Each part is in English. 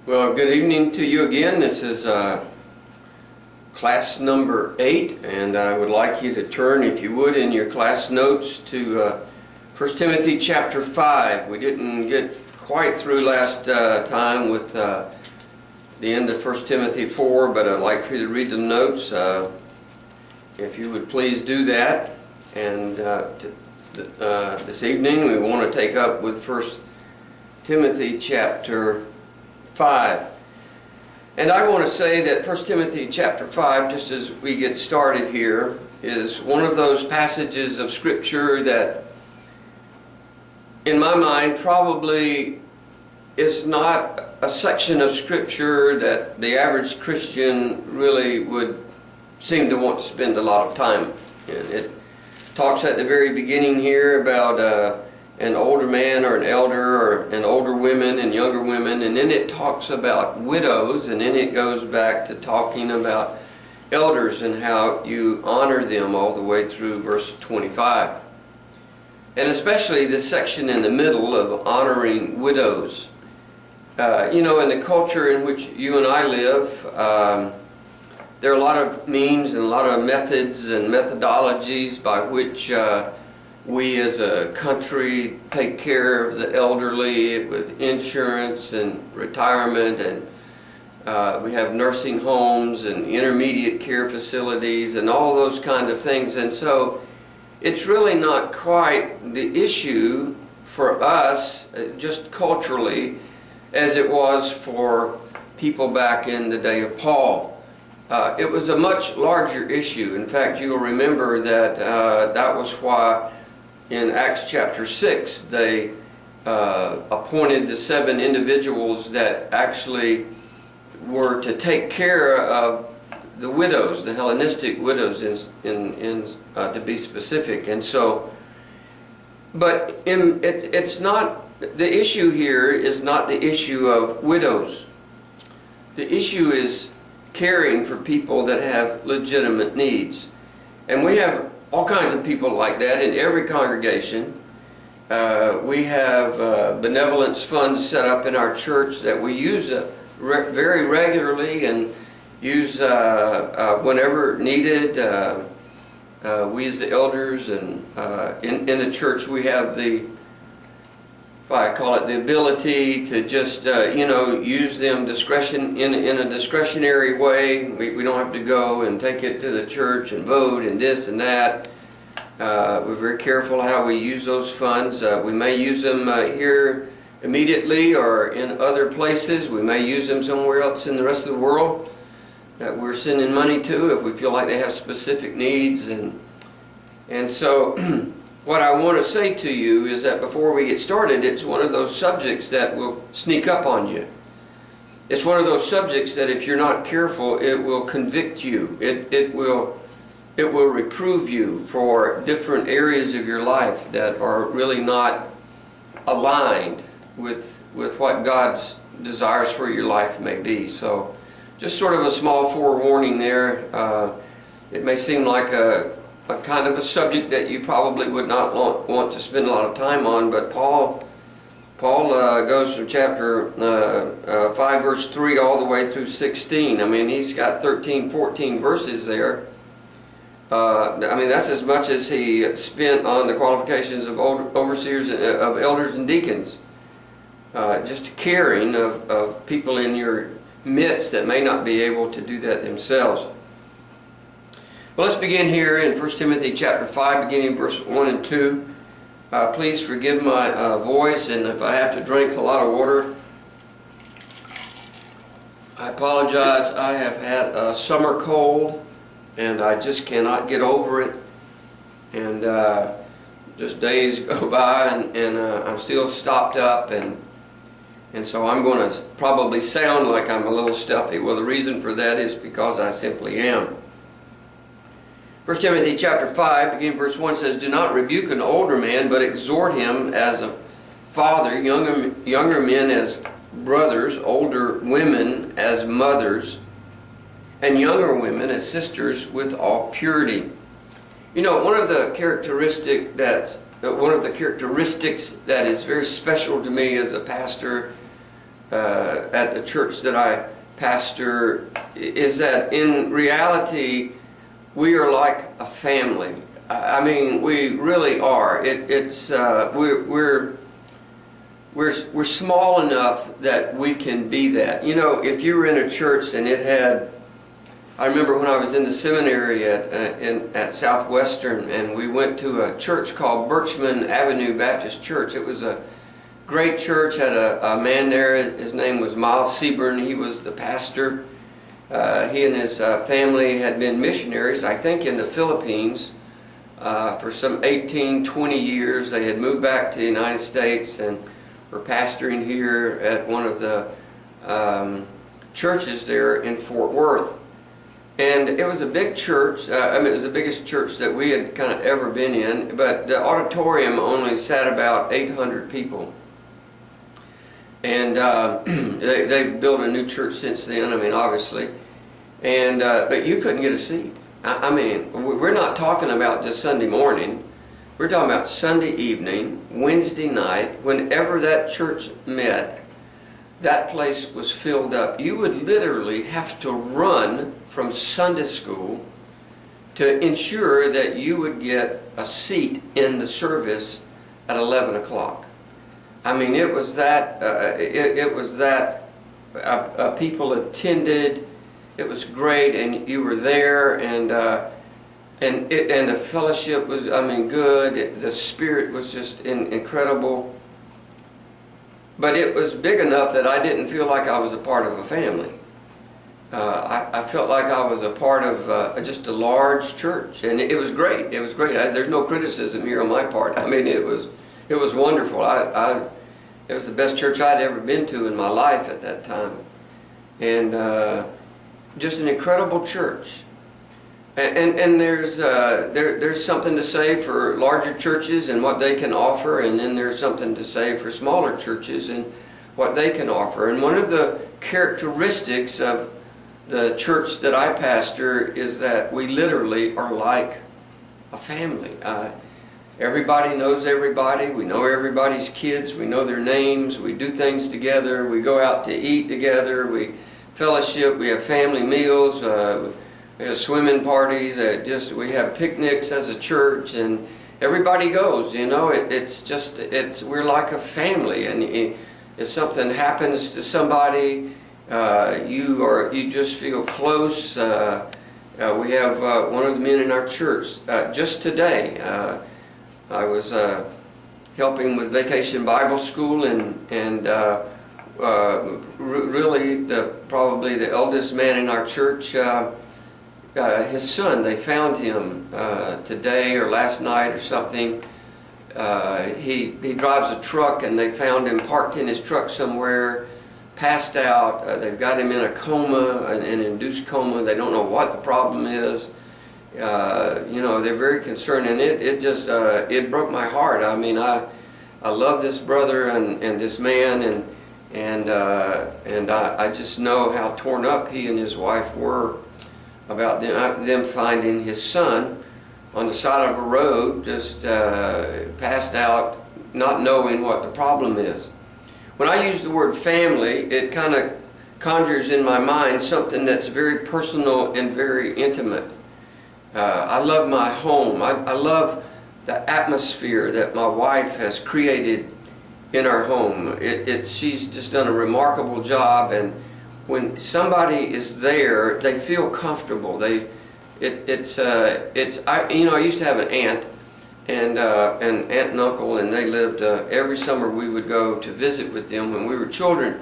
Well, good evening to you again. This is class number 8, and I would like you to turn, if you would, in your class notes to 1 Timothy chapter 5. We didn't get quite through last time with the end of 1 Timothy 4, but I'd like for you to read the notes. If you would please do that. And this evening we want to take up with 1 Timothy chapter 5. And I want to say that 1 Timothy chapter 5, just as we get started here, is one of those passages of Scripture that, in my mind, probably is not a section of Scripture that the average Christian really would seem to want to spend a lot of time in. It talks at the very beginning here about an older man or an elder or an older women and younger women, and then it talks about widows, and then it goes back to talking about elders and how you honor them all the way through verse 25. And especially this section in the middle of honoring widows. In the culture in which you and I live, there are a lot of means and a lot of methods and methodologies by which we as a country take care of the elderly with insurance and retirement, and we have nursing homes and intermediate care facilities and all those kind of things. And so it's really not quite the issue for us, just culturally, as it was for people back in the day of Paul. It was a much larger issue. In fact, you'll remember that that was why in Acts chapter 6 they appointed the 7 individuals that actually were to take care of the widows, the Hellenistic widows to be specific. And so, but it's not, the issue here is not the issue of widows. The issue is caring for people that have legitimate needs. And we have all kinds of people like that in every congregation. We have benevolence funds set up in our church that we use very regularly and use whenever needed. We as the elders and in the church we have the, I call it, the ability to just use them in a discretionary way. We don't have to go and take it to the church and vote and this and that. We're very careful how we use those funds. We may use them here immediately or in other places. We may use them somewhere else in the rest of the world that we're sending money to if we feel like they have specific needs. And so what I want to say to you is that before we get started, it's one of those subjects that will sneak up on you. It's one of those subjects that if you're not careful, it will convict you. It will reprove you for different areas of your life that are really not aligned with what God's desires for your life may be. So just sort of a small forewarning there. It may seem like a kind of a subject that you probably would not want to spend a lot of time on, but Paul goes from chapter 5 verse 3 all the way through 16. I mean, he's got 13, 14 verses there. That's as much as he spent on the qualifications of overseers, of elders and deacons. Just caring of people in your midst that may not be able to do that themselves. Well, let's begin here in 1 Timothy chapter 5, beginning verse 1 and 2. Please forgive my voice, and if I have to drink a lot of water, I apologize. I have had a summer cold, and I just cannot get over it. And just days go by, and I'm still stopped up, and so I'm going to probably sound like I'm a little stuffy. Well, the reason for that is because I simply am. 1 Timothy chapter 5, beginning verse 1 says, "Do not rebuke an older man, but exhort him as a father, younger men as brothers, older women as mothers, and younger women as sisters with all purity." One of the characteristics that is very special to me as a pastor at the church that I pastor is that in reality we are like a family. I mean, we really are. We're small enough that we can be that. You know, if you were in a church and it had, I remember when I was in the seminary at Southwestern, and we went to a church called Birchman Avenue Baptist Church. It was a great church. Had a man there. His name was Miles Seaburn. He was the pastor. He and his family had been missionaries, I think, in the Philippines for some 18, 20 years. They had moved back to the United States and were pastoring here at one of the churches there in Fort Worth. And it was a big church. I mean, it was the biggest church that we had kind of ever been in, but the auditorium only sat about 800 people. And they've built a new church since then, I mean, obviously. And but you couldn't get a seat. I mean, we're not talking about just Sunday morning. We're talking about Sunday evening, Wednesday night. Whenever that church met, that place was filled up. You would literally have to run from Sunday school to ensure that you would get a seat in the service at 11 o'clock. I mean, it was that, people attended. It was great, and you were there, and the fellowship was, I mean, good. The spirit was just incredible. But it was big enough that I didn't feel like I was a part of a family. I felt like I was a part of just a large church, and it was great. It was great. There's no criticism here on my part. I mean, it was wonderful. It was the best church I'd ever been to in my life at that time, and just an incredible church. And there's something to say for larger churches and what they can offer, and then there's something to say for smaller churches and what they can offer. And one of the characteristics of the church that I pastor is that we literally are like a family. Everybody knows everybody. We know everybody's kids. We know their names. We do things together. We go out to eat together. We fellowship. We have family meals. We have swimming parties. We have picnics as a church, and everybody goes. You know, we're like a family. And if something happens to somebody, you just feel close. We have one of the men in our church just today. I was helping with Vacation Bible School, and really probably the eldest man in our church. His son, they found him today or last night or something. He drives a truck, and they found him parked in his truck somewhere, passed out. They've got him in a coma, an induced coma. They don't know what the problem is. You know, they're very concerned, and it broke my heart. I mean, I love this brother and this man, and I just know how torn up he and his wife were about them finding his son on the side of a road, just passed out, not knowing what the problem is. When I use the word family, it kind of conjures in my mind something that's very personal and very intimate. I love my home. I love the atmosphere that my wife has created in our home. She's just done a remarkable job, and when somebody is there, they feel comfortable. I used to have an aunt and uncle, and they lived every summer. We would go to visit with them when we were children.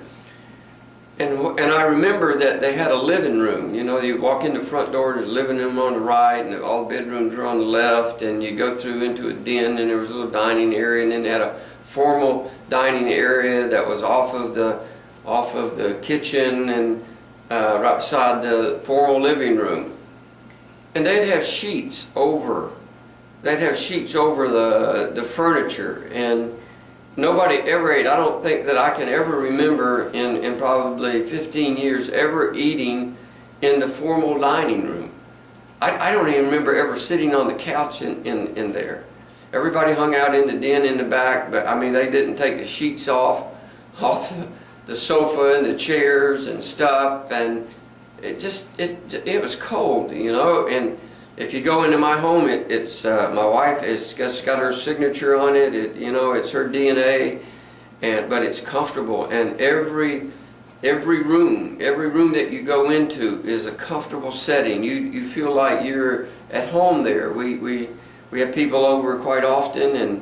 And I remember that they had a living room. You know, you walk in the front door, there's a living room on the right, and all the bedrooms are on the left, and you go through into a den, and there was a little dining area, and then they had a formal dining area that was off of the kitchen and right beside the formal living room. And they'd have sheets over the furniture, and nobody ever ate. I don't think that I can ever remember in probably 15 years ever eating in the formal dining room. I don't even remember ever sitting on the couch in there. Everybody hung out in the den in the back, but I mean, they didn't take the sheets off the sofa and the chairs and stuff, and it was cold, you know. And if you go into my home, it's my wife has just got her signature on it. You know, it's her DNA, but it's comfortable. And every room that you go into is a comfortable setting. You feel like you're at home there. We have people over quite often,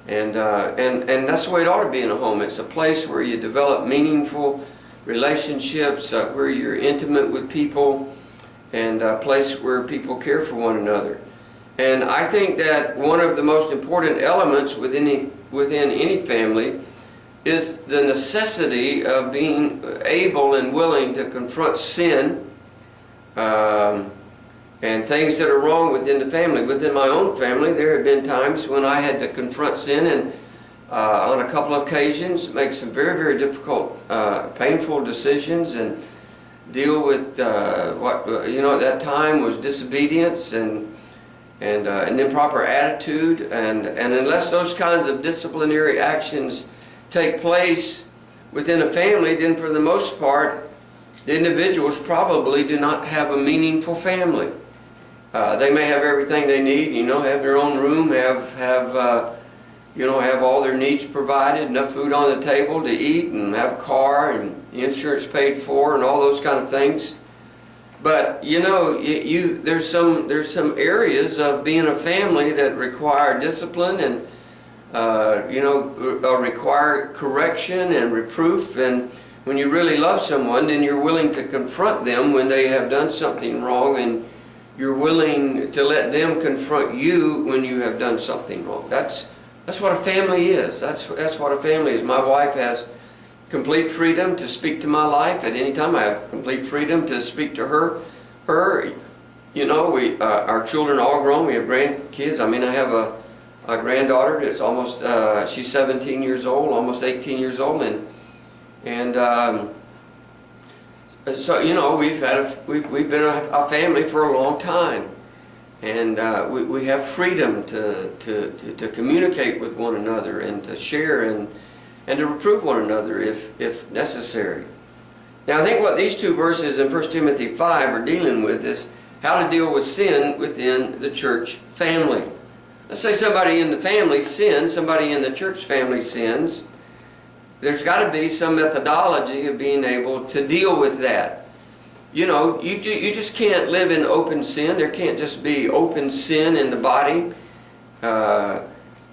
and that's the way it ought to be in a home. It's a place where you develop meaningful relationships, where you're intimate with people, and a place where people care for one another. And I think that one of the most important elements within any family is the necessity of being able and willing to confront sin and things that are wrong within the family. Within my own family, there have been times when I had to confront sin, and on a couple of occasions make some very, very difficult, painful decisions, and deal with what at that time was disobedience and an improper attitude, and unless those kinds of disciplinary actions take place within a family, then for the most part the individuals probably do not have a meaningful family. They may have everything they need, have their own room, have all their needs provided, enough food on the table to eat, and have a car and insurance paid for, and all those kind of things. But there's some areas of being a family that require discipline and require correction and reproof. And when you really love someone, then you're willing to confront them when they have done something wrong, and you're willing to let them confront you when you have done something wrong. That's what a family is. That's what a family is. My wife has complete freedom to speak to my life at any time. I have complete freedom to speak to her. Our children are all grown. We have grandkids. I mean, I have a granddaughter that's almost she's 17 years old, almost 18 years old, and so we've been a family for a long time, and we have freedom to communicate with one another and to share and to reprove one another if necessary. Now, I think what these two verses in 1 Timothy 5 are dealing with is how to deal with sin within the church family. Let's say somebody in the family sins, somebody in the church family sins. There's got to be some methodology of being able to deal with that. You just can't live in open sin. There can't just be open sin in the body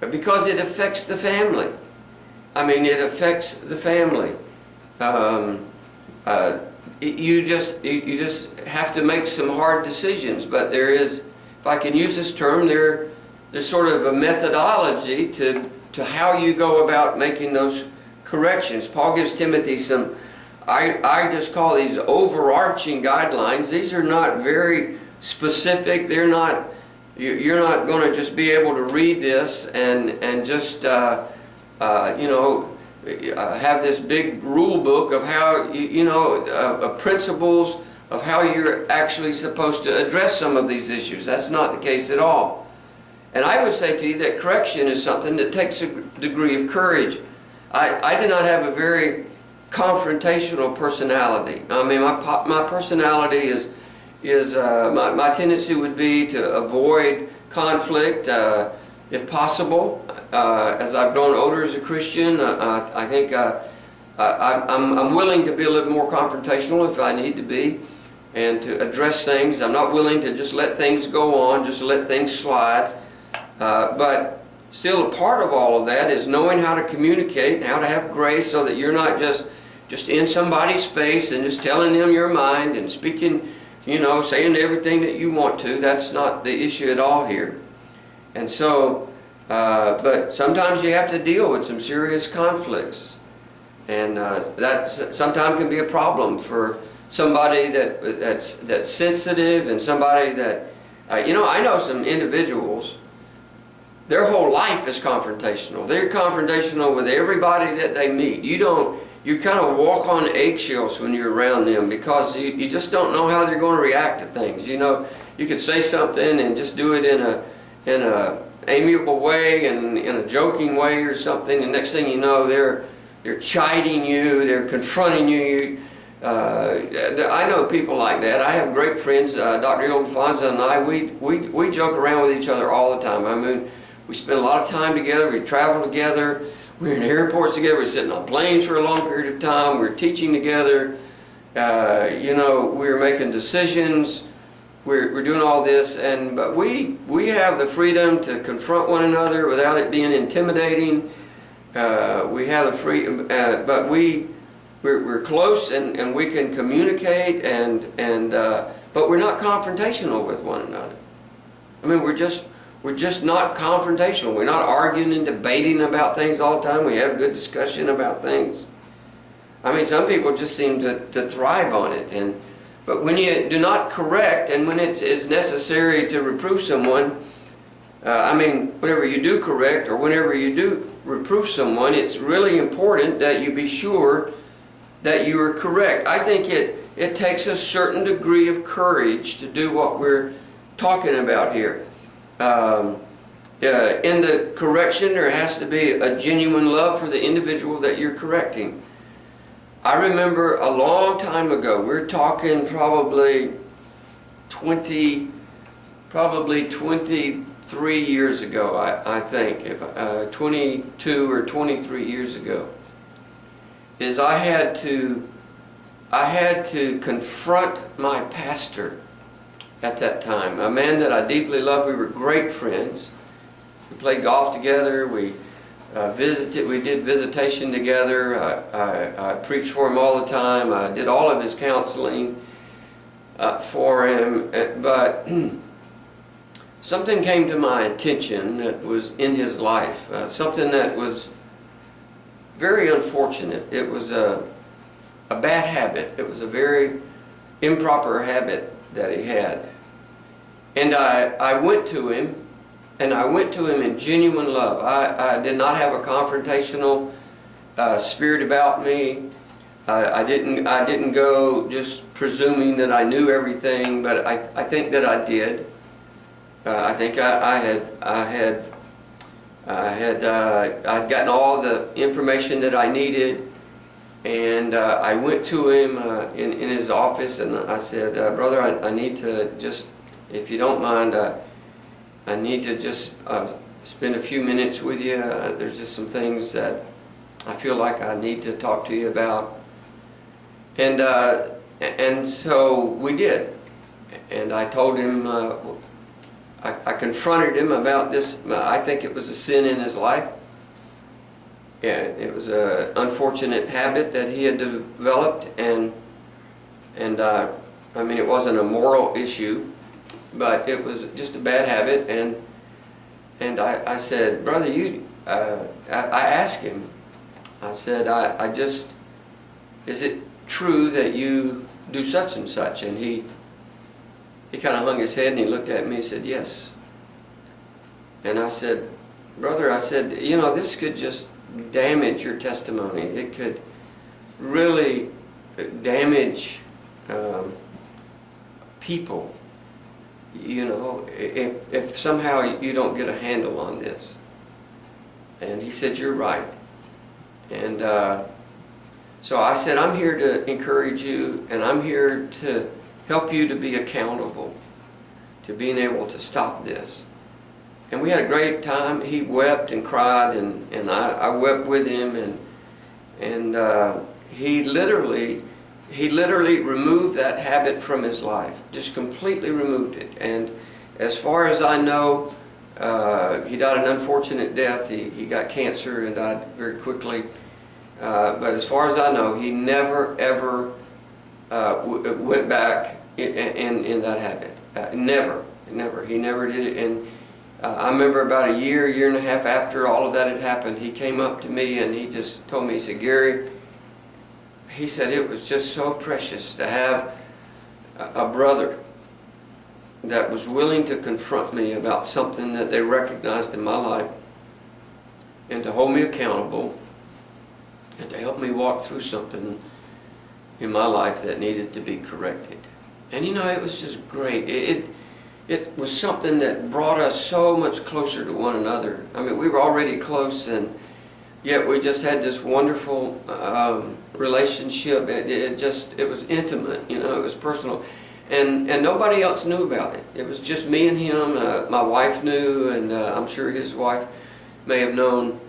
because it affects the family. I mean, it affects the family. You just have to make some hard decisions. But there is, if I can use this term, there's sort of a methodology to how you go about making those corrections. Paul gives Timothy some, I just call these overarching guidelines. These are not very specific. You're not going to just be able to read this and just have this big rule book of how principles of how you're actually supposed to address some of these issues. That's not the case at all. And I would say to you that correction is something that takes a degree of courage. I do not have a very confrontational personality. I mean, my personality is my tendency would be to avoid conflict if possible. As I've grown older as a Christian, I think I'm willing to be a little more confrontational if I need to be, and to address things. I'm not willing to just let things go on, just let things slide. But still, a part of all of that is knowing how to communicate and how to have grace, so that you're not just in somebody's face and just telling them your mind and speaking, saying everything that you want to. That's not the issue at all here. And so, but sometimes you have to deal with some serious conflicts, and that sometimes can be a problem for somebody that's sensitive, and somebody that I know some individuals. Their whole life is confrontational. They're confrontational with everybody that they meet. You kind of walk on eggshells when you're around them, because you just don't know how they're going to react to things. You could say something and just do it in a amiable way and in a joking way or something, and next thing you know, they're they're chiding you, they're confronting you. I know people like that. I have great friends, Dr. Ildefonso and I, we joke around with each other all the time. I mean, we spend a lot of time together, we travel together, we're in airports together, we're sitting on planes for a long period of time, we're teaching together, we're making decisions, we're doing all this, but we have the freedom to confront one another without it being intimidating. We have the freedom, but we're close and we can communicate but we're not confrontational with one another. I mean, we're just not confrontational. We're not arguing and debating about things all the time. We have good discussion about things. I mean, some people just seem to thrive on it. But when you do not correct, and when it is necessary to reprove someone, whenever you do correct or whenever you do reprove someone, it's really important that you be sure that you are correct. I think it takes a certain degree of courage to do what we're talking about here. In the correction, there has to be a genuine love for the individual that you're correcting. I remember a long time ago, we're talking probably 23 years ago, I think, 22 or 23 years ago, is I had to confront my pastor at that time, a man that I deeply loved. We were great friends. We played golf together. We did visitation together. I preached for him all the time. I did all of his counseling for him. But something came to my attention that was in his life, something that was very unfortunate. It was a bad habit. It was a very improper habit that he had. And I went to him, and I went to him in genuine love. I did not have a confrontational spirit about me. I didn't go just presuming that I knew everything, but I think that I did. I think I'd gotten all the information that I needed, and I went to him in his office, and I said, "Brother, I need to just, if you don't mind, I need to just spend a few minutes with you. There's just some things that I feel like I need to talk to you about." And so we did. And I told him, I confronted him about this. I think it was a sin in his life. Yeah, it was an unfortunate habit that he had developed, and it wasn't a moral issue, but it was just a bad habit. And I said, "Brother, I asked him, I said, is it true that you do such and such?" And he kind of hung his head and he looked at me and said, "Yes." And I said, "Brother," I said, "this could just damage your testimony. It could really damage people, if somehow you don't get a handle on this." And he said, "You're right." And so I said, "I'm here to encourage you, and I'm here to help you to be accountable to being able to stop this." And we had a great time. He wept and cried, and I wept with him, and he literally removed that habit from his life, just completely removed it. And as far as I know, he died an unfortunate death. He got cancer and died very quickly. But as far as I know, he never ever went back in that habit. Never. He never did it. And I remember about a year and a half after all of that had happened, he came up to me and he just told me, he said, "Gary," he said, "it was just so precious to have a brother that was willing to confront me about something that they recognized in my life, and to hold me accountable, and to help me walk through something in my life that needed to be corrected." And it was just great. It was something that brought us so much closer to one another. I mean, we were already close, yet we just had this wonderful relationship. It was intimate, you know, it was personal. And nobody else knew about it. It was just me and him. My wife knew, and I'm sure his wife may have known.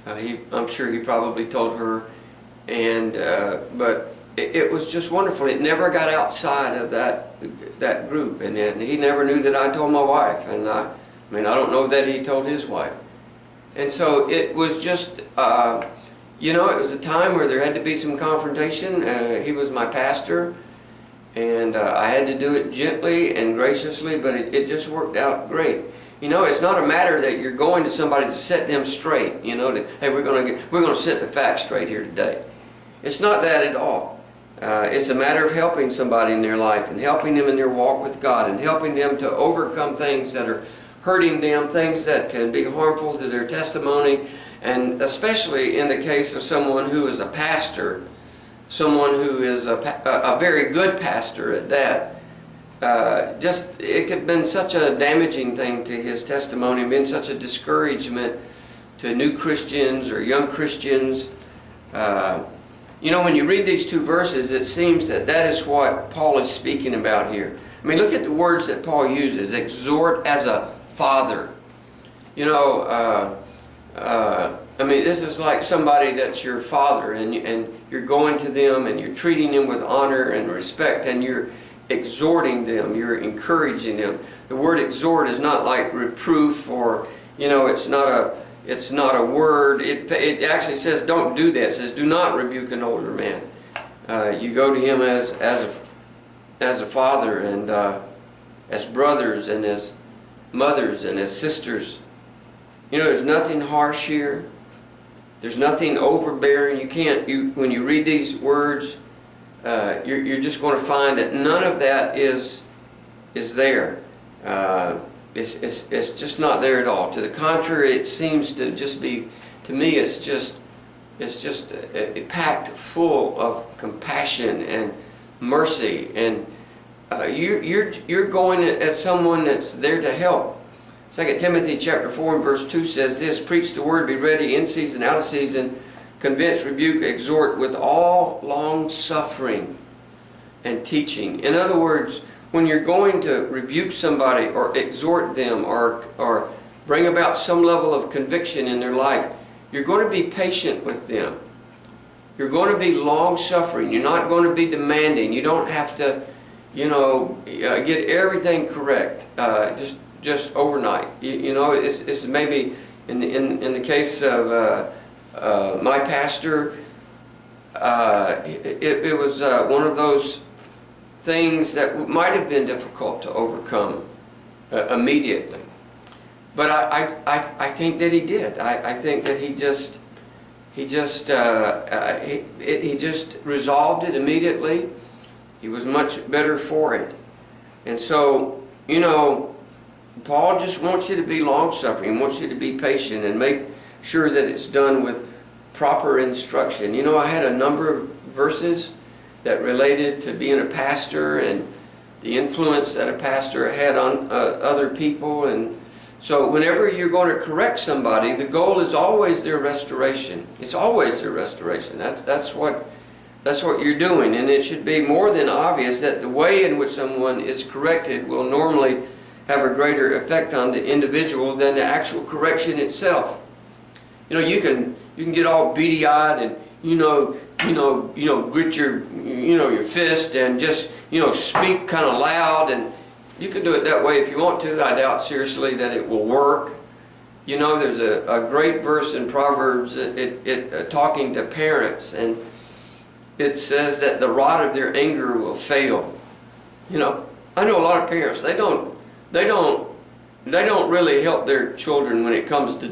I'm sure he probably told her. And but it was just wonderful. It never got outside of that group, and he never knew that I told my wife. And I mean, I don't know that he told his wife. And so it was just, you know, it was a time where there had to be some confrontation. He was my pastor. And I had to do it gently and graciously, but it just worked out great. You know, it's not a matter that you're going to somebody to set them straight. You know, hey, we're going to set the facts straight here today. It's not that at all. It's a matter of helping somebody in their life and helping them in their walk with God and helping them to overcome things that are hurting them, things that can be harmful to their testimony, and especially in the case of someone who is a pastor. Someone who is a very good pastor at that, it could have been such a damaging thing to his testimony, been such a discouragement to new Christians or young Christians. You know, when you read these two verses, it seems that is what Paul is speaking about here. I mean, look at the words that Paul uses: exhort as a father. You know, I mean, this is like somebody that's your father, and you're going to them and you're treating them with honor and respect, and you're exhorting them, you're encouraging them. The word exhort is not like reproof, or, you know, it's not a word. It actually says don't do that. It says do not rebuke an older man. You go to him as a father, and as brothers, and as mothers, and as sisters. You know, there's nothing harsh here. There's nothing overbearing. When you read these words, you're just going to find that none of that is there. It's just not there at all. To the contrary, it seems to just be, to me, it's just packed full of compassion and mercy, and you're going as someone that's there to help. 2 Timothy chapter 4 and verse 2 says this: preach the word, be ready in season, out of season, convince, rebuke, exhort with all long suffering and teaching. In other words, when you're going to rebuke somebody or exhort them or bring about some level of conviction in their life, you're going to be patient with them. You're going to be long suffering. You're not going to be demanding. You don't have to, you know, get everything correct just overnight. You know, it's maybe in the case of my pastor, it was one of those things that might have been difficult to overcome immediately. But I think that he did. I think that he just resolved it immediately. He was much better for it. And so, you know, Paul just wants you to be long-suffering, wants you to be patient, and make sure that it's done with proper instruction. You know, I had a number of verses that related to being a pastor and the influence that a pastor had on other people. And so whenever you're going to correct somebody, the goal is always their restoration. It's always their restoration. That's what you're doing. And it should be more than obvious that the way in which someone is corrected will normally have a greater effect on the individual than the actual correction itself. You know, you can get all beady-eyed and grit your fist and just speak kind of loud, and you can do it that way if you want to. I doubt seriously that it will work. You know, there's a great verse in Proverbs talking to parents, and it says that the rod of their anger will fail. You know, I know a lot of parents, they don't really help their children when it comes to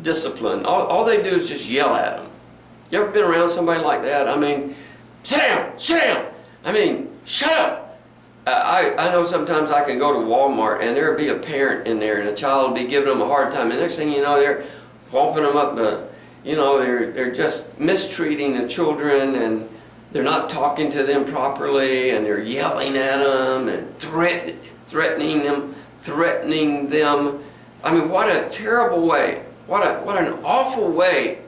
discipline. All they do is just yell at them. You ever been around somebody like that? I mean, sit down. I mean, shut up. I know sometimes I can go to Walmart and there'll be a parent in there and a child will be giving them a hard time. And next thing you know, they're whomping them up. They're just mistreating the children, and they're not talking to them properly, and they're yelling at them and threatening them. I mean, what a terrible way what an awful way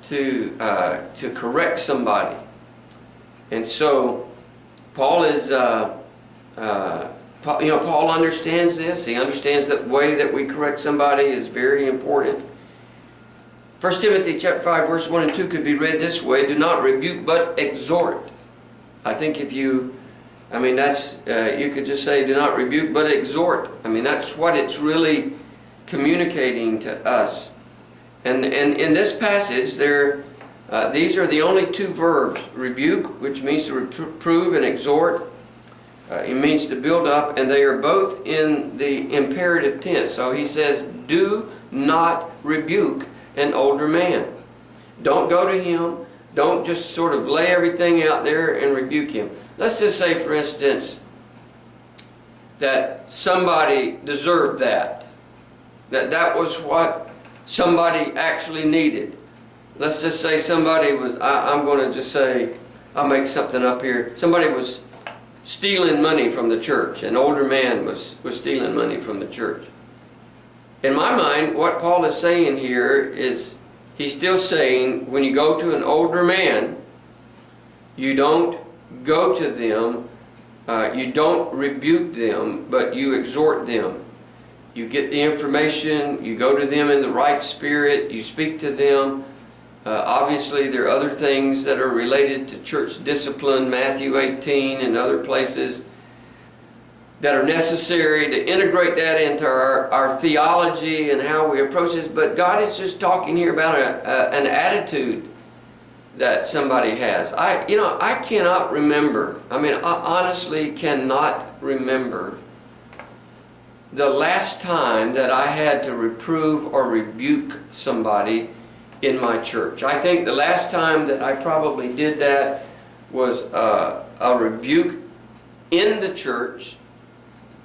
to correct somebody. And so Paul is, Paul understands this. He understands that way that we correct somebody is very important. 1 Timothy chapter 5, verse 1 and 2 could be read this way: do not rebuke, but exhort. I think you could just say, do not rebuke, but exhort. I mean, that's what it's really communicating to us. And in this passage, these are the only two verbs: rebuke, which means to reprove, and exhort. It means to build up, and they are both in the imperative tense. So he says, do not rebuke an older man. Don't go to him. Don't just sort of lay everything out there and rebuke him. Let's just say, for instance, that somebody deserved that. That was what somebody actually needed. Let's just say somebody was, I'm going to just say, I'll make something up here. Somebody was stealing money from the church. An older man was stealing money from the church. In my mind, what Paul is saying here is, he's still saying, when you go to an older man, you don't go to them, you don't rebuke them, but you exhort them. You get the information, you go to them in the right spirit, you speak to them. Obviously, there are other things that are related to church discipline, Matthew 18 and other places, that are necessary to integrate that into our theology and how we approach this. But God is just talking here about an attitude that somebody has. I cannot remember. I honestly cannot remember the last time that I had to reprove or rebuke somebody in my church. I think the last time that I probably did that was a rebuke in the church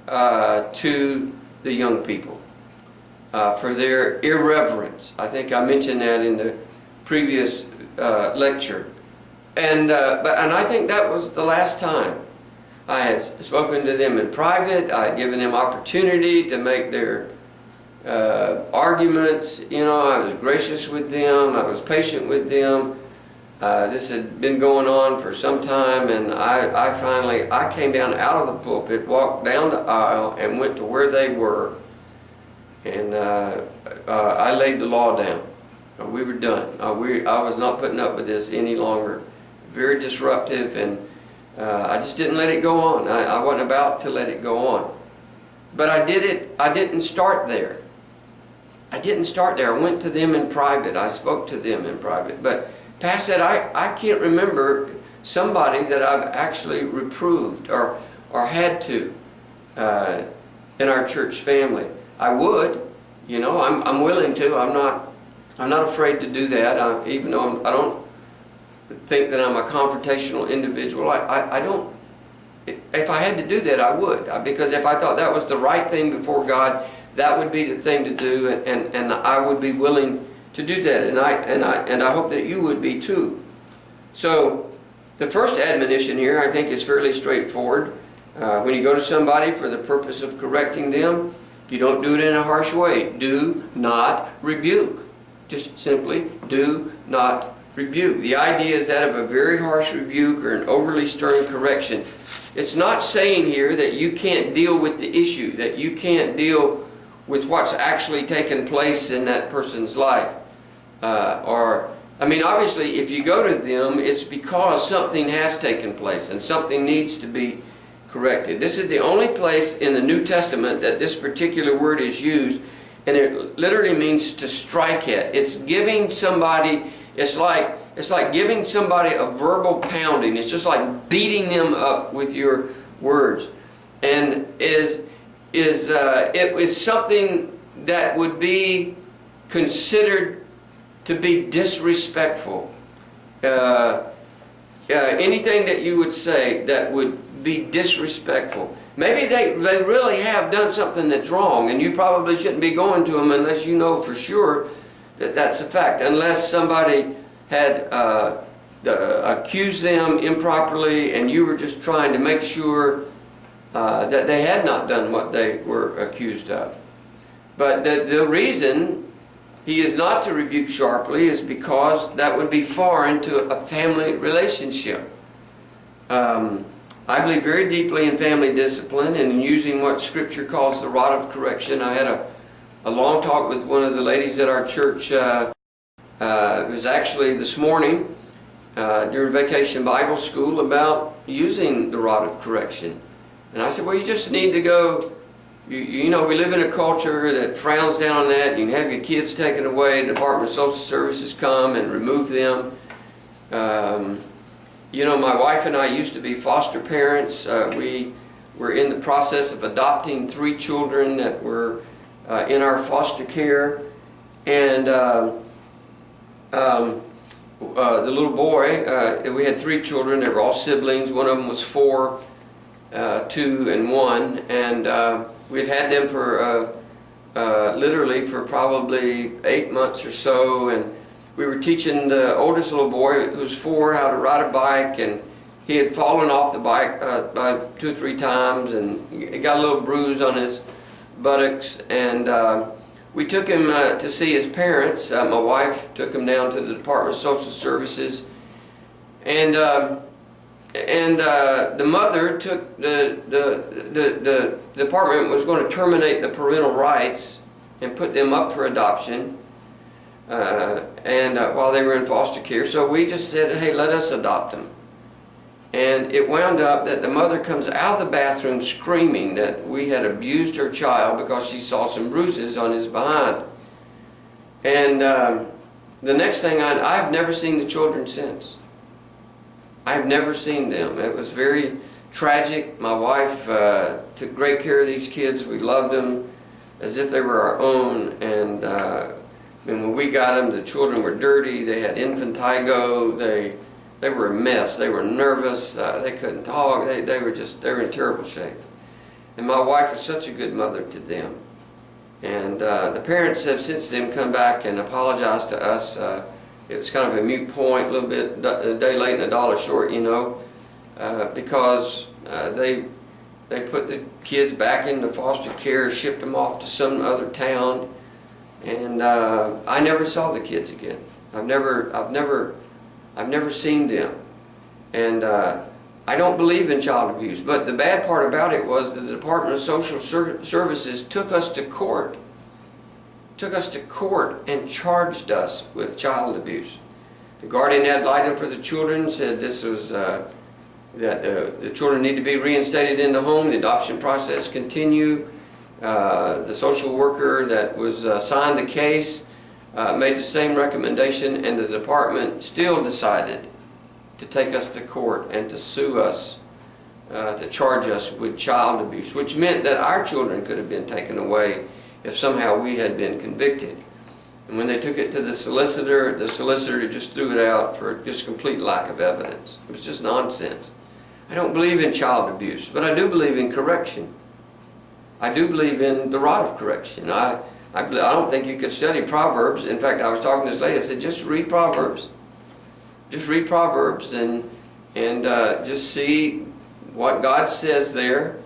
to the young people for their irreverence. I think I mentioned that in the previous lecture, and I think that was the last time. I had spoken to them in private. I had given them opportunity to make their arguments. I was gracious with them. I was patient with them. This had been going on for some time, and I finally came down out of the pulpit, walked down the aisle, and went to where they were, and I laid the law down. We were done. I was not putting up with this any longer. Very disruptive, and I just didn't let it go on. I wasn't about to let it go on. But I didn't start there. I didn't start there. I went to them in private. I spoke to them in private. But past that, I can't remember somebody that I've actually reproved or had to in our church family. I would, I'm willing to. I'm not afraid to do that. Even though I don't think that I'm a confrontational individual. I don't. If I had to do that, I would, because if I thought that was the right thing before God, that would be the thing to do, and I would be willing to do that, and I hope that you would be too. So the first admonition here, I think, is fairly straightforward. When you go to somebody for the purpose of correcting them, you don't do it in a harsh way. Do not rebuke. Just simply, do not rebuke. The idea is that of a very harsh rebuke or an overly stern correction. It's not saying here that you can't deal with the issue, that you can't deal with what's actually taken place in that person's life. Obviously, if you go to them, it's because something has taken place and something needs to be corrected. This is the only place in the New Testament that this particular word is used, and it literally means to strike at. It's giving somebody, it's like giving somebody a verbal pounding. It's just like beating them up with your words. And it is something that would be considered to be disrespectful. Anything that you would say that would be disrespectful. Maybe they really have done something that's wrong, and you probably shouldn't be going to them unless you know for sure that that's a fact. Unless somebody had accused them improperly, and you were just trying to make sure that they had not done what they were accused of. But the reason he is not to rebuke sharply is because that would be foreign to a family relationship. I believe very deeply in family discipline and in using what Scripture calls the rod of correction. I had a long talk with one of the ladies at our church. It was actually this morning during Vacation Bible School about using the rod of correction. And I said, well, you just need to go, you know, we live in a culture that frowns down on that. You can have your kids taken away, the Department of Social Services come and remove them. You know, my wife and I used to be foster parents. We were in the process of adopting 3 children that were in our foster care. And the little boy, we had 3 children. They were all siblings. One of them was 4, 2, and 1. And we'd had them for literally for probably 8 months or so. And we were teaching the oldest little boy, who was 4, how to ride a bike, and he had fallen off the bike about 2 or 3 times, and he got a little bruise on his buttocks. And we took him to see his parents. My wife took him down to the Department of Social Services, and the mother took the department was going to terminate the parental rights and put them up for adoption. While they were in foster care, so we just said, hey, let us adopt them. And it wound up that the mother comes out of the bathroom screaming that we had abused her child because she saw some bruises on his behind. And the next thing, I've never seen the children since. I've never seen them. It was very tragic. My wife took great care of these kids. We loved them as if they were our own. And when we got them, the children were dirty. They had infantigo. They were a mess. They were nervous. They couldn't talk. They were in terrible shape. And my wife was such a good mother to them. And the parents have since then come back and apologized to us. It was kind of a moot point, a little bit a day late and a dollar short, you know, because they put the kids back into foster care, shipped them off to some other town. And I never saw the kids again. I've never seen them. And I don't believe in child abuse. But the bad part about it was that the Department of Social Services took us to court. Took us to court and charged us with child abuse. The guardian ad litem for the children said this was that the children need to be reinstated in the home. The adoption process continue. The social worker that was assigned the case made the same recommendation, and the department still decided to take us to court and to sue us, to charge us with child abuse, which meant that our children could have been taken away if somehow we had been convicted. And when they took it to the solicitor just threw it out for just complete lack of evidence. It was just nonsense. I don't believe in child abuse, but I do believe in correction. I do believe in the rod of correction. I don't think you could study Proverbs. In fact, I was talking to this lady. I said, just read Proverbs. Just read Proverbs and just see what God says there.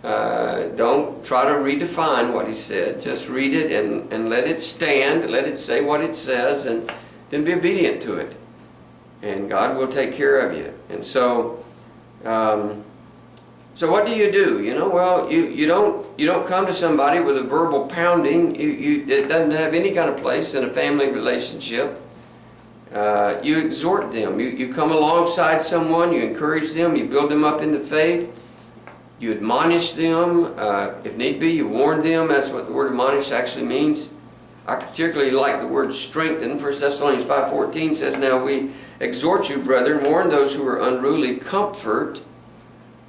Don't try to redefine what He said. Just read it and let it stand. Let it say what it says, and then be obedient to it. And God will take care of you. And so, so what do? You know, well, you don't come to somebody with a verbal pounding. It doesn't have any kind of place in a family relationship. You exhort them. You come alongside someone. You encourage them. You build them up in the faith. You admonish them. If need be, you warn them. That's what the word admonish actually means. I particularly like the word strengthen. 1 Thessalonians 5:14 says, now we exhort you, brethren, warn those who are unruly, comfort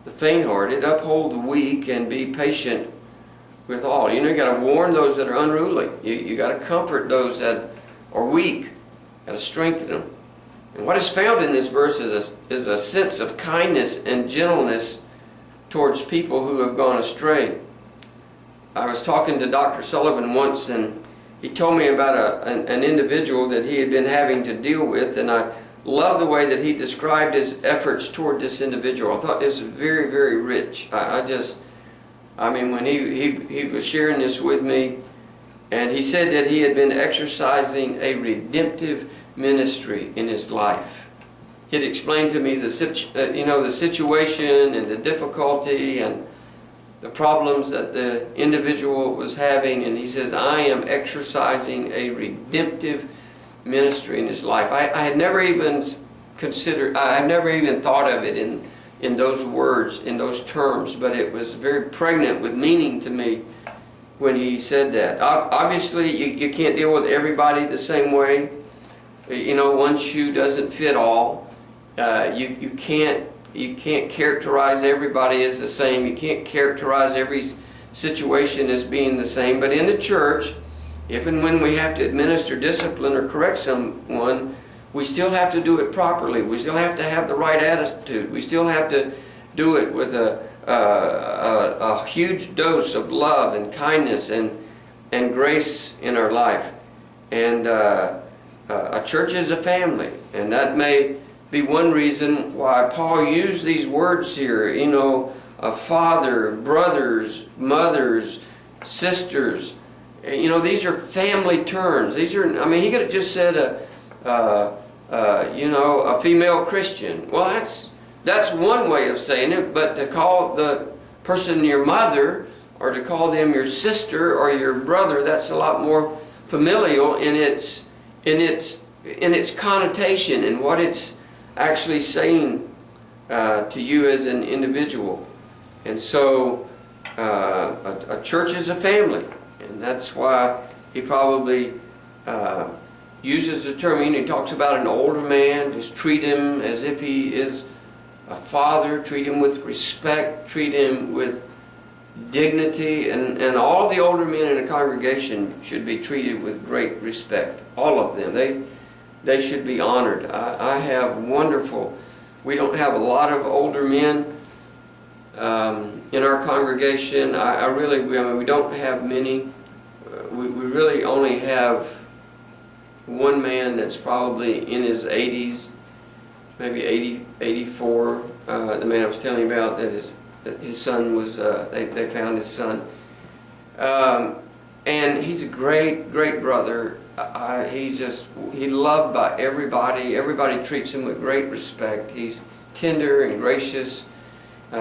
the faint-hearted, uphold the weak, and be patient with all. You know, you got to warn those that are unruly. You got to comfort those that are weak. You got to strengthen them. And what is found in this verse is a sense of kindness and gentleness towards people who have gone astray. I was talking to Dr. Sullivan once, and he told me about an individual that he had been having to deal with, and I love the way that he described his efforts toward this individual. I thought this was very, very rich. I mean, when he was sharing this with me, And he said that he had been exercising a redemptive ministry in his life. He'd explained to me the situation and the difficulty and the problems that the individual was having, and he says, I am exercising a redemptive ministry in his life. I had never even considered, I had never even thought of it in those words, in those terms, but it was very pregnant with meaning to me when he said that. Obviously, you can't deal with everybody the same way. You know, one shoe doesn't fit all. You can't characterize everybody as the same. You can't characterize every situation as being the same. But in the church, if and when we have to administer discipline or correct someone, we still have to do it properly. We still have to have the right attitude. We still have to do it with a huge dose of love and kindness and grace in our life. And a church is a family, and that may be one reason why Paul used these words here. You know, a father, brothers, mothers, sisters. You know, these are family terms. These are, I mean, he could have just said you know, a female Christian. Well, that's one way of saying it, but to call the person your mother, or to call them your sister or your brother, that's a lot more familial in its connotation and what it's actually saying to you as an individual. And so a church is a family, and that's why he probably uses the term. He talks about an older man. Just treat him as if he is a father. Treat him with respect. Treat him with dignity. And all the older men in a congregation should be treated with great respect. All of them. They should be honored. I have wonderful... We don't have a lot of older men in our congregation. I mean, we don't have many. We really only have one man that's probably in his 80s, maybe 84. The man I was telling you about, that his son was, they found his son. And he's a great brother. He's loved by everybody. Everybody treats him with great respect. He's tender and gracious.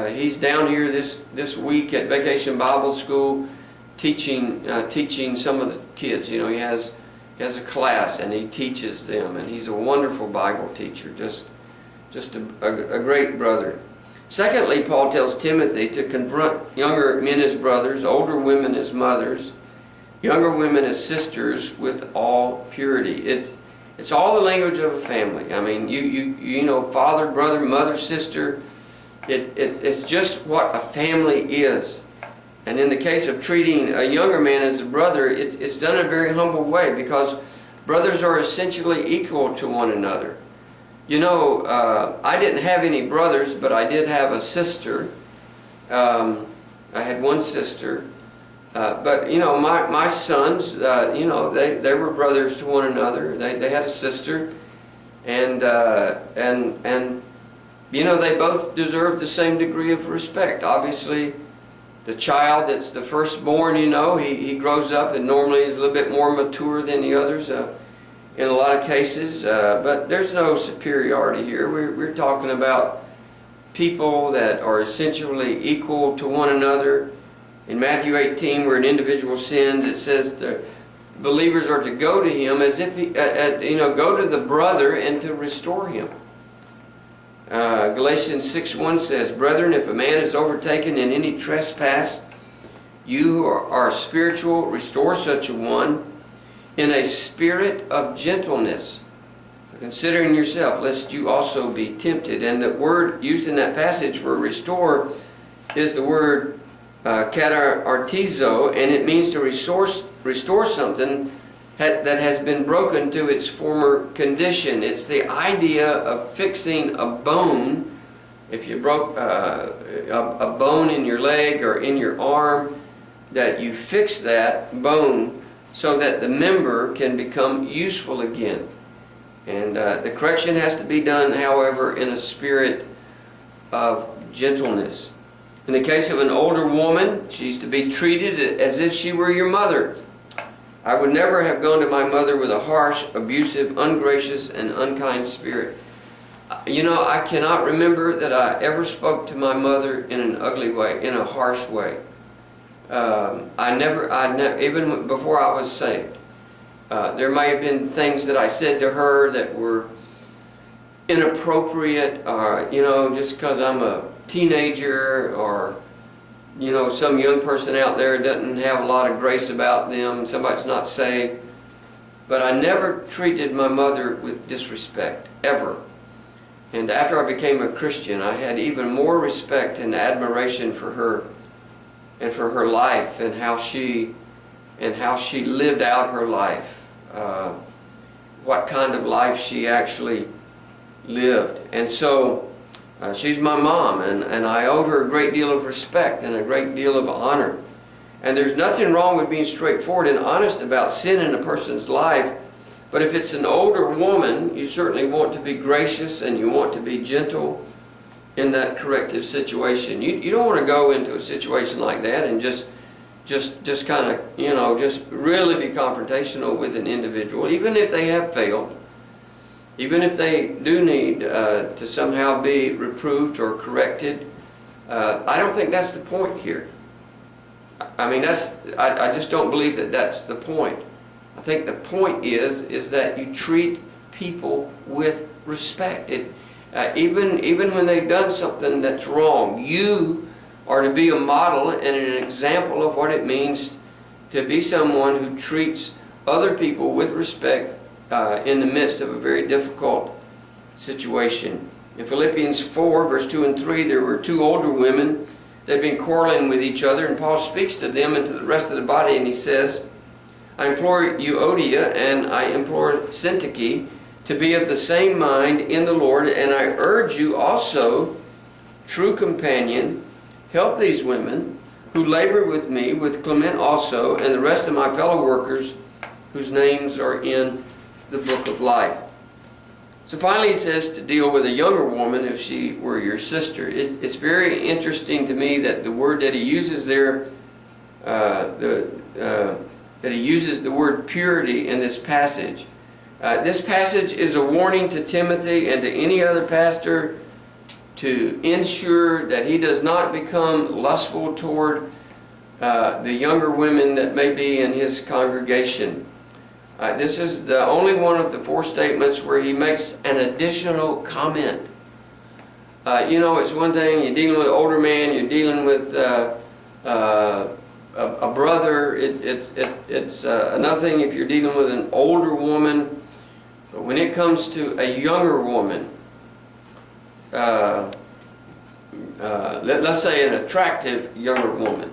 He's down here this week at Vacation Bible School teaching some of the kids. You know, he has a class and he teaches them, and he's a wonderful Bible teacher. Just a great brother. Secondly, Paul tells Timothy to confront younger men as brothers, older women as mothers, younger women as sisters with all purity. It's all the language of a family. I mean, you know, father, brother, mother, sister. It's just what a family is. And in the case of treating a younger man as a brother, it's done in a very humble way, because brothers are essentially equal to one another. You know, I didn't have any brothers, but I did have a sister. I had one sister. But, you know, my sons, you know, they were brothers to one another. They had a sister. And you know, they both deserve the same degree of respect. Obviously, the child that's the firstborn, you know, he grows up and normally is a little bit more mature than the others in a lot of cases. But there's no superiority here. We're talking about people that are essentially equal to one another. In Matthew 18, where an individual sins, it says the believers are to go to him as if he, you know, go to the brother and to restore him. Galatians 6:1 says, "Brethren, if a man is overtaken in any trespass, you are spiritual, restore such a one in a spirit of gentleness, considering yourself, lest you also be tempted." And the word used in that passage for restore is the word katartizo, and it means to restore something that has been broken to its former condition. It's the idea of fixing a bone. If you broke a bone in your leg or in your arm, that you fix that bone so that the member can become useful again. And the correction has to be done, however, in a spirit of gentleness. In the case of an older woman, she's to be treated as if she were your mother. I would never have gone to my mother with a harsh, abusive, ungracious, and unkind spirit. You know, I cannot remember that I ever spoke to my mother in an ugly way, in a harsh way. Even before I was saved. There may have been things that I said to her that were inappropriate, you know, just because I'm a teenager, or, you know, some young person out there doesn't have a lot of grace about them, somebody's not saved. But I never treated my mother with disrespect, ever. And after I became a Christian, I had even more respect and admiration for her and for her life and how she lived out her life. What kind of life she actually lived. And so she's my mom, and I owed her a great deal of respect and a great deal of honor. And there's nothing wrong with being straightforward and honest about sin in a person's life. But if it's an older woman, you certainly want to be gracious and you want to be gentle in that corrective situation. You don't want to go into a situation like that and just kind of, you know, just really be confrontational with an individual, even if they have failed, even if they do need to somehow be reproved or corrected. I don't think that's the point here. I mean, I just don't believe that that's the point. I think the point is that you treat people with respect. Even when they've done something that's wrong, you are to be a model and an example of what it means to be someone who treats other people with respect in the midst of a very difficult situation. In Philippians 4, verse 2 and 3, there were two older women that had been quarreling with each other, and Paul speaks to them and to the rest of the body, and he says, I implore Euodia and I implore Syntyche to be of the same mind in the Lord, and I urge you also, true companion, help these women who labor with me, with Clement also, and the rest of my fellow workers whose names are in the book of life. So finally he says to deal with a younger woman if she were your sister. It's very interesting to me that the word that he uses there, that he uses the word purity in this passage. This passage is a warning to Timothy and to any other pastor to ensure that he does not become lustful toward the younger women that may be in his congregation. This is the only one of the four statements where he makes an additional comment. You know, it's one thing, you're dealing with an older man, you're dealing with a brother. It's another thing if you're dealing with an older woman. But when it comes to a younger woman, let's say an attractive younger woman,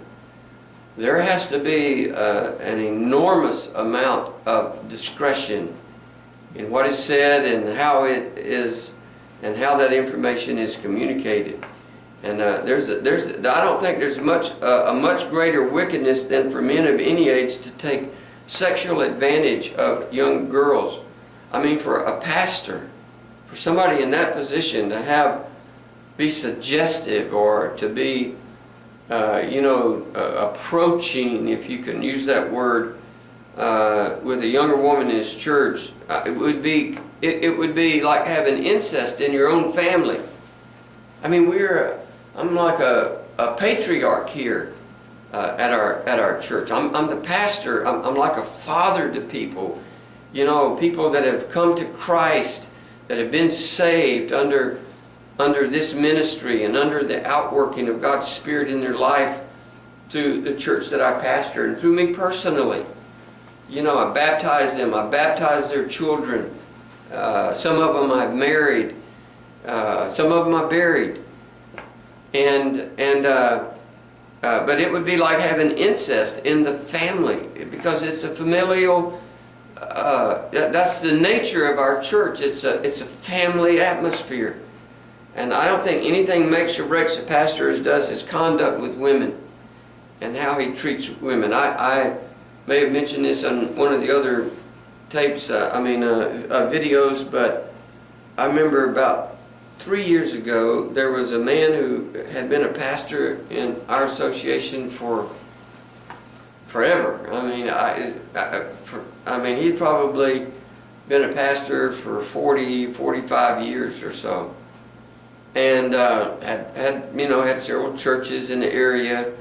there has to be an enormous amount of discretion in what is said and how it is, and how that information is communicated. And I don't think there's a much greater wickedness than for men of any age to take sexual advantage of young girls. I mean, for a pastor, for somebody in that position to be suggestive or to be, approaching, if you can use that word, with a younger woman in his church, it would be like having incest in your own family. I mean, I'm like a patriarch here at our church. I'm the pastor. I'm like a father to people. You know, people that have come to Christ, that have been saved under this ministry and under the outworking of God's Spirit in their life through the church that I pastor and through me personally. You know, I baptize them. I baptize their children. Some of them I've married. Some of them I buried. But it would be like having incest in the family, because it's a familial. That's the nature of our church. It's a family atmosphere, and I don't think anything makes or breaks a pastor as does his conduct with women and how he treats women. I may have mentioned this on one of the other tapes. Videos, but I remember about 3 years ago, there was a man who had been a pastor in our association for forever. I mean, he'd probably been a pastor for 40, 45 years or so, and had several churches in the area.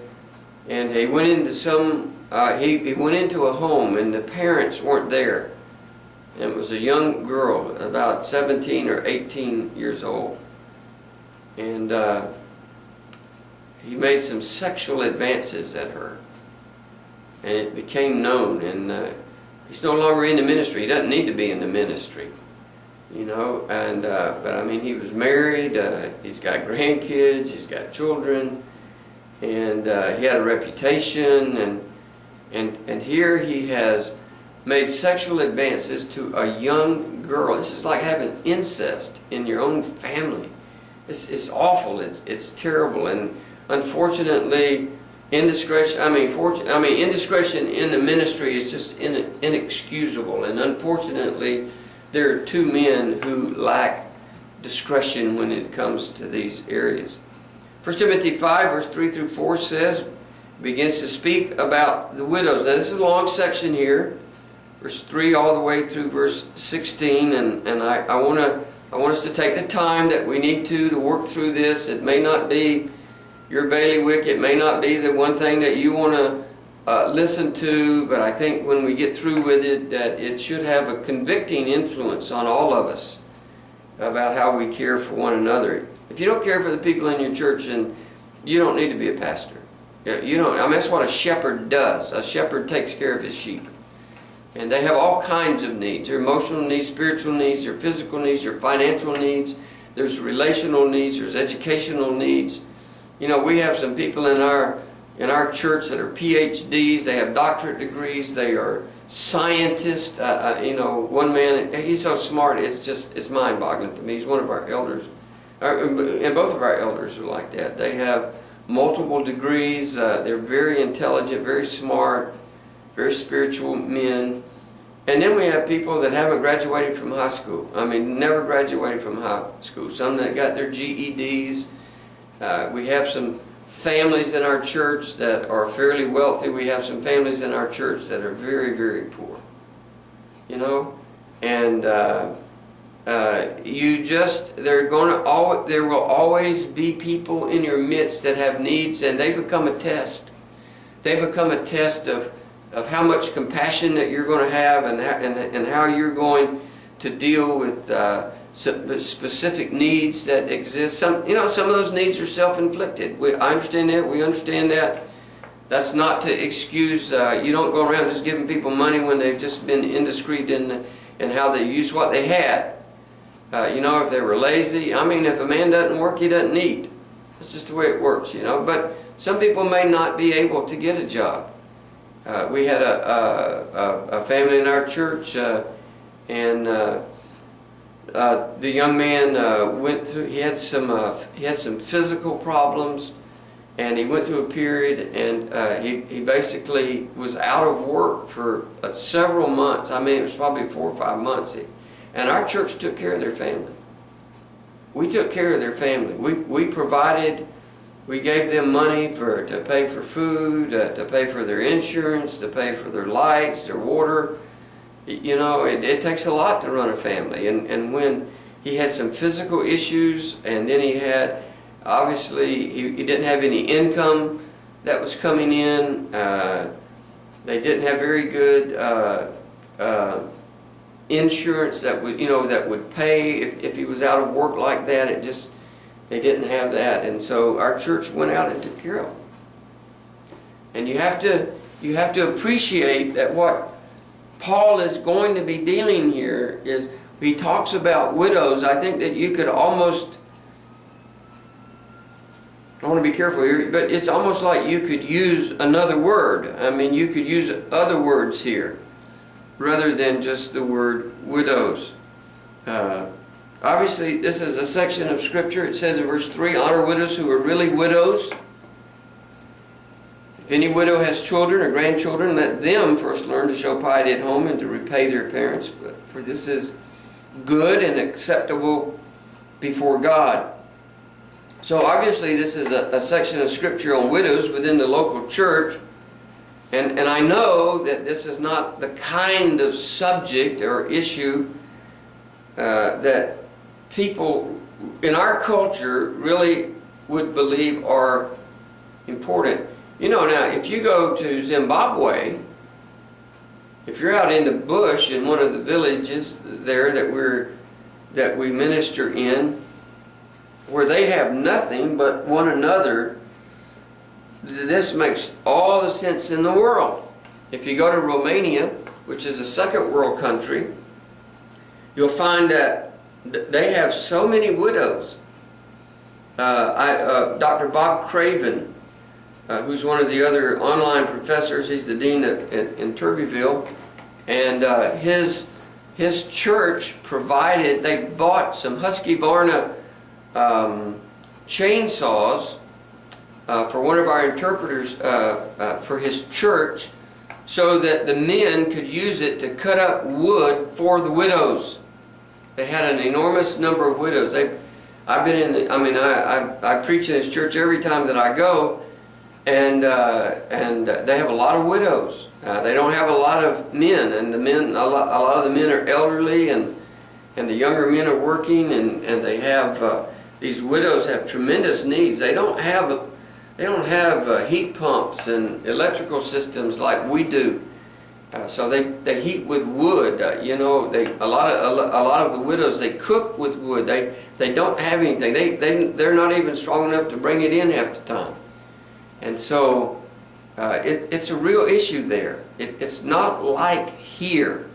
And he went into he went into a home, and the parents weren't there. And it was a young girl, about 17 or 18 years old, and he made some sexual advances at her, and it became known. And he's no longer in the ministry. He doesn't need to be in the ministry, you know. And but I mean, he was married. He's got grandkids. He's got children, and he had a reputation. And here he has made sexual advances to a young girl. This is like having incest in your own family. It's awful. It's terrible. And unfortunately, indiscretion. Indiscretion in the ministry is just inexcusable. And unfortunately, there are two men who lack discretion when it comes to these areas. 1 Timothy 5, verse 3 through 4 says, begins to speak about the widows. Now, this is a long section here, verse 3 all the way through verse 16, and I want us to take the time that we need to work through this. It may not be your bailiwick. It may not be the one thing that you want to listen to, but I think when we get through with it, that it should have a convicting influence on all of us about how we care for one another. If you don't care for the people in your church, then you don't need to be a pastor. You don't. I mean, that's what a shepherd does. A shepherd takes care of his sheep. And they have all kinds of needs. Their emotional needs, spiritual needs, their physical needs, their financial needs. There's relational needs. There's educational needs. You know, we have some people in our church that are PhDs. They have doctorate degrees. They are scientists. One man, he's so smart, it's mind-boggling to me. He's one of our elders. And both of our elders are like that. They have multiple degrees. They're very intelligent, very smart, very spiritual men. And then we have people that haven't graduated from high school. I mean, never graduated from high school. Some that got their GEDs. We have some families in our church that are fairly wealthy. We have some families in our church that are very, very poor. You know? And there will always be people in your midst that have needs, and they become a test. They become a test of how much compassion that you're going to have, and how you're going to deal with specific needs that exist. Some of those needs are self-inflicted. I understand that. We understand that. That's not to excuse. You don't go around just giving people money when they've just been indiscreet in how they use what they had. If they were lazy. I mean, if a man doesn't work, he doesn't eat. That's just the way it works, you know. But some people may not be able to get a job. We had a family in our church, and the young man went through. He had some physical problems, and he went through a period, and he basically was out of work for several months. I mean, it was probably 4 or 5 months. And our church took care of their family. We took care of their family. We provided. We gave them money to pay for food, to pay for their insurance, to pay for their lights, their water. You know, it takes a lot to run a family. And when he had some physical issues, and then he had, obviously, he didn't have any income that was coming in. They didn't have very good insurance that would pay if he was out of work like that. They didn't have that, and so our church went out and took care of them. And you have to appreciate that what Paul is going to be dealing here is, he talks about widows. I think that you could almost, I want to be careful here, but it's almost like you could use another word. I mean, you could use other words here rather than just the word widows. Obviously, this is a section of Scripture. It says in verse 3, honor widows who are really widows. If any widow has children or grandchildren, let them first learn to show piety at home and to repay their parents, for this is good and acceptable before God. So obviously this is a section of Scripture on widows within the local church. And I know that this is not the kind of subject or issue that people in our culture really would believe are important. You know, now, if you go to Zimbabwe, if you're out in the bush in one of the villages there that we minister in, where they have nothing but one another, this makes all the sense in the world. If you go to Romania, which is a second world country, you'll find that they have so many widows. Dr. Bob Craven, who's one of the other online professors, he's the dean in Turbeville, and his church provided, they bought some Husqvarna chainsaws for one of our interpreters for his church, so that the men could use it to cut up wood for the widows. They had an enormous number of widows. I've been in the, I preach in his church every time that I go, and they have a lot of widows. They don't have a lot of men, and a lot of the men are elderly, and the younger men are working, and they have these widows have tremendous needs. They don't have heat pumps and electrical systems like we do. So they heat with wood. You know, a lot of the widows, they cook with wood. They don't have anything. They're not even strong enough to bring it in half the time. And so it's a real issue there. It's not like here.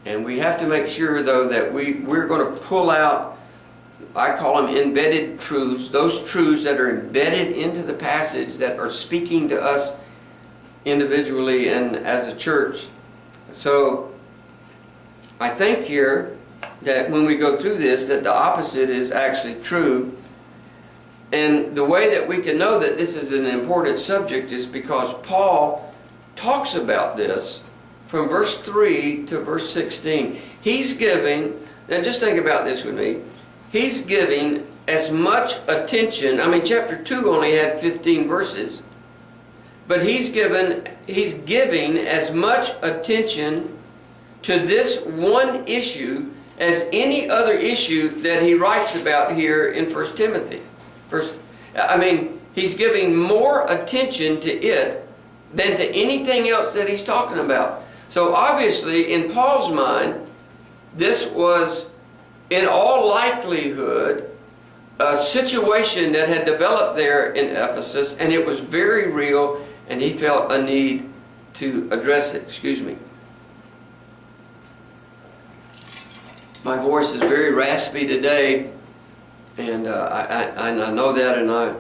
And we have to make sure, though, that we're going to pull out, I call them embedded truths, those truths that are embedded into the passage that are speaking to us individually and as a church. So I think here that when we go through this, that the opposite is actually true. And the way that we can know that this is an important subject is because Paul talks about this from verse 3 to verse 16. He's giving, and just think about this with me, he's giving as much attention. I mean, chapter 2 only had 15 verses. But he's giving as much attention to this one issue as any other issue that he writes about here in 1 Timothy. He's giving more attention to it than to anything else that he's talking about. So obviously, in Paul's mind, this was, in all likelihood, a situation that had developed there in Ephesus, and it was very real, and he felt a need to address it. Excuse me. My voice is very raspy today, and I know that, and I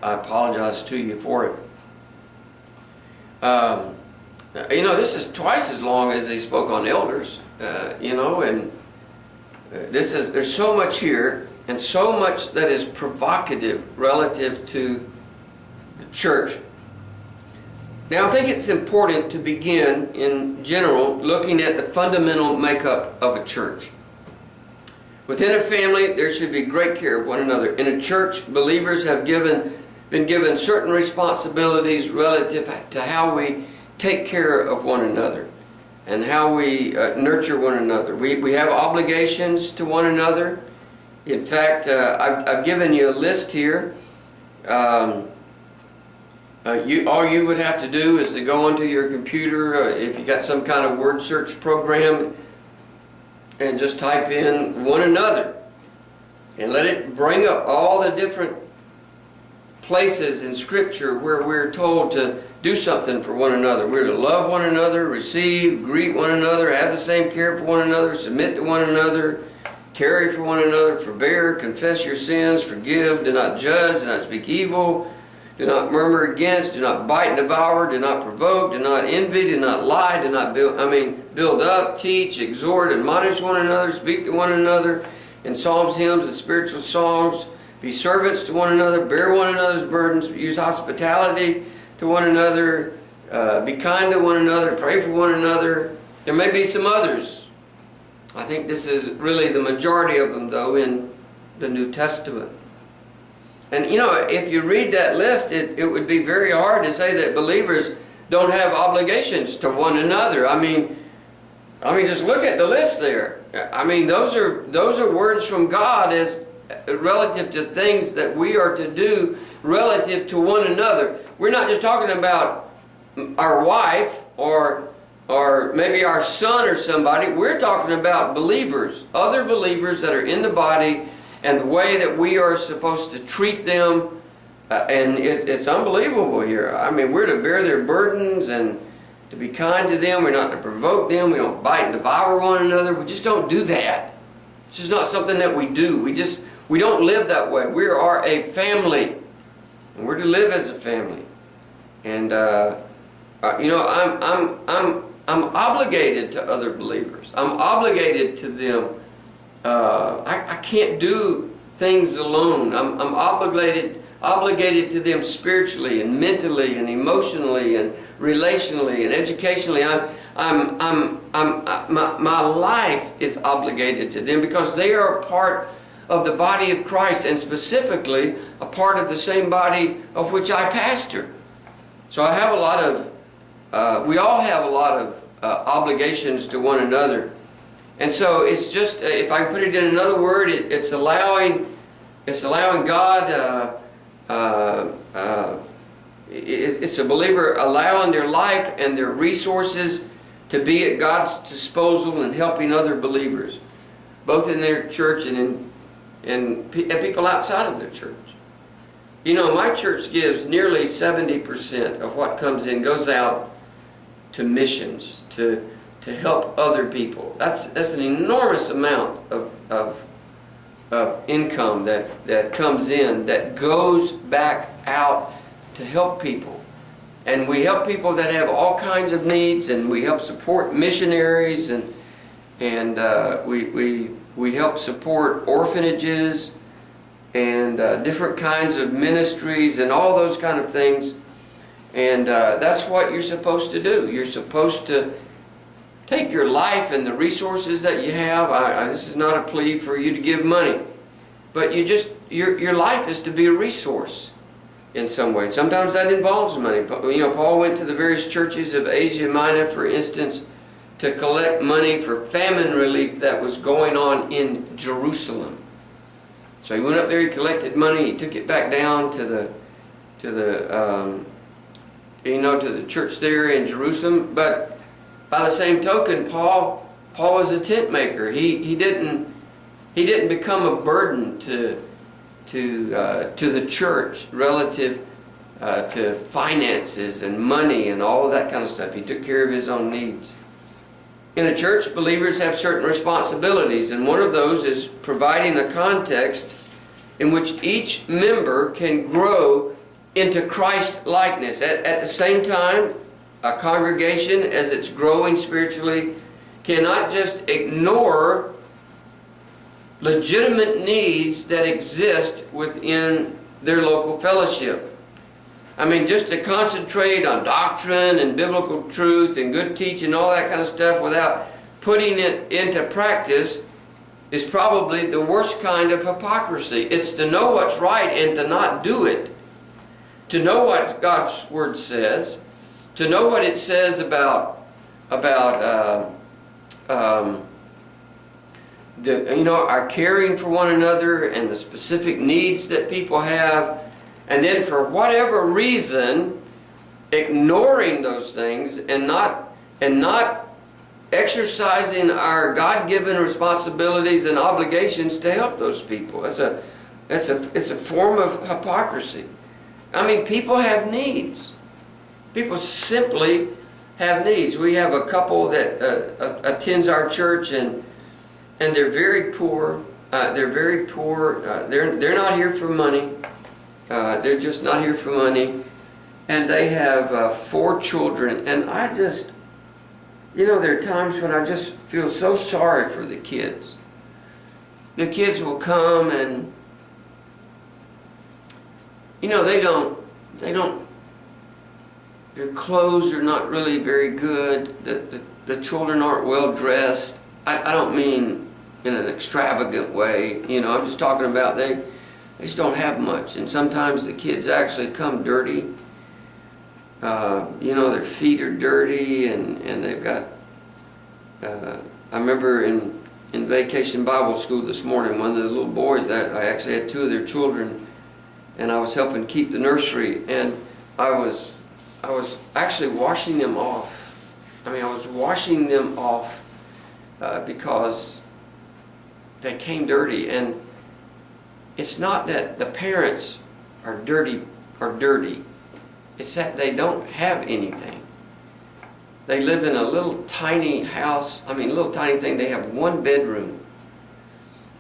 apologize to you for it. This is twice as long as he spoke on elders, and there's so much here, and so much that is provocative relative to the church. Now, I think it's important to begin, in general, looking at the fundamental makeup of a church. Within a family, there should be great care of one another. In a church, believers have been given certain responsibilities relative to how we take care of one another and how we nurture one another. We have obligations to one another. In fact, I've given you a list here. All you would have to do is to go onto your computer, if you got some kind of word search program, and just type in one another, and let it bring up all the different places in Scripture where we're told to do something for one another. We're to love one another, receive, greet one another, have the same care for one another, submit to one another, tarry for one another, forbear, confess your sins, forgive, do not judge, do not speak evil, do not murmur against, do not bite and devour, do not provoke, do not envy, do not lie, do not build up, teach, exhort, admonish one another, speak to one another in psalms, hymns, and spiritual songs. Be servants to one another, bear one another's burdens, use hospitality to one another, be kind to one another, pray for one another. There may be some others. I think this is really the majority of them, though, in the New Testament. And if you read that list, it would be very hard to say that believers don't have obligations to one another. I mean, just look at the list there. I mean, those are words from God as relative to things that we are to do relative to one another. We're not just talking about our wife or maybe our son or somebody. We're talking about believers, other believers that are in the body, and the way that we are supposed to treat them. And it's unbelievable here. I mean, we're to bear their burdens and to be kind to them. We're not to provoke them. We don't bite and devour one another. We just don't do that. It's just not something that we do. We don't live that way. We are a family, and we're to live as a family. And you know, I'm obligated to other believers. I'm obligated to them. I can't do things alone. I'm obligated to them spiritually and mentally and emotionally and relationally and educationally. My life is obligated to them because they are a part of the body of Christ, and specifically a part of the same body of which I pastor. So I have a lot of, we all have a lot of obligations to one another. And so it's just, if I can put it in another word, it's allowing God, it's a believer allowing their life and their resources to be at God's disposal and helping other believers, both in their church and people outside of their church. You know, my church gives nearly 70% of what comes in goes out to missions, to help other people. That's an enormous amount of income that comes in, that goes back out to help people. And we help people that have all kinds of needs, and we help support missionaries, and we help support orphanages and different kinds of ministries and all those kind of things. And that's what you're supposed to do. You're supposed to take your life and the resources that you have. This is not a plea for you to give money, but your life is to be a resource in some way. Sometimes that involves money. You know, Paul went to the various churches of Asia Minor, for instance, to collect money for famine relief that was going on in Jerusalem. So he went up there, he collected money, he took it back down to the church there in Jerusalem. But by the same token, Paul was a tent maker. He didn't become a burden to the church relative to finances and money and all of that kind of stuff. He took care of his own needs. In a church, believers have certain responsibilities, and one of those is providing a context in which each member can grow into Christ-likeness. At the same time, a congregation, as it's growing spiritually, cannot just ignore legitimate needs that exist within their local fellowship. I mean, just to concentrate on doctrine and biblical truth and good teaching, all that kind of stuff, without putting it into practice is probably the worst kind of hypocrisy. It's to know what's right and to not do it. To know what God's Word says, to know what it says about our caring for one another and the specific needs that people have, and then for whatever reason ignoring those things and not exercising our God-given responsibilities and obligations to help those people. It's a form of hypocrisy. I mean, people have needs. People simply have needs. We have a couple that attends our church, and they're very poor. They're very poor. They're not here for money. They're just not here for money. And they have 4 children. And I just, there are times when I just feel so sorry for the kids. The kids will come and, their clothes are not really very good. The children aren't well dressed. I don't mean in an extravagant way. I'm just talking about they just don't have much. And sometimes the kids actually come dirty. their feet are dirty, and they've got, I remember in Vacation Bible School this morning, one of the little boys, I actually had two of their children, and I was helping keep the nursery, and I was actually washing them off. I was washing them off because they came dirty, and it's not that the parents are dirty. It's that they don't have anything. They live in a little tiny house. Little tiny thing. They have one bedroom,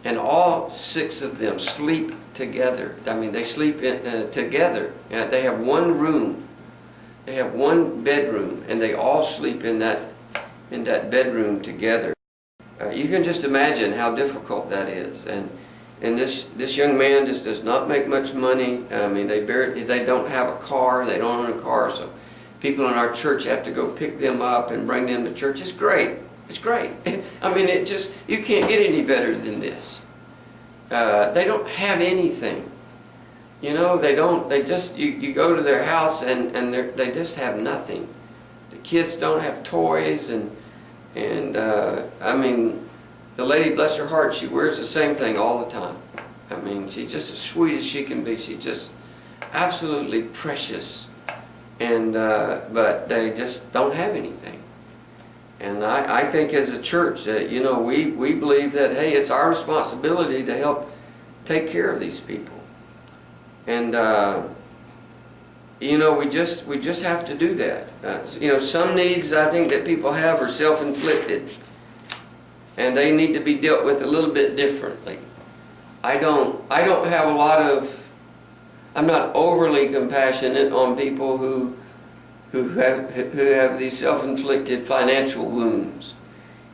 and all six of them sleep together. They sleep together. They have one room. They have one bedroom, and they all sleep in that bedroom together. You can just imagine how difficult that is. And this young man just does not make much money. They don't have a car. They don't own a car, so people in our church have to go pick them up and bring them to church. It's great. It's great. You can't get any better than this. They don't have anything. You go to their house and they just have nothing. The kids don't have toys, and the lady, bless her heart, she wears the same thing all the time. She's just as sweet as she can be. She's just absolutely precious. But they just don't have anything. And I think as a church that, we believe that, hey, it's our responsibility to help take care of these people. And, we just have to do that. Some needs I think that people have are self-inflicted, and they need to be dealt with a little bit differently. I don't have a lot of, I'm not overly compassionate on people who have these self-inflicted financial wounds.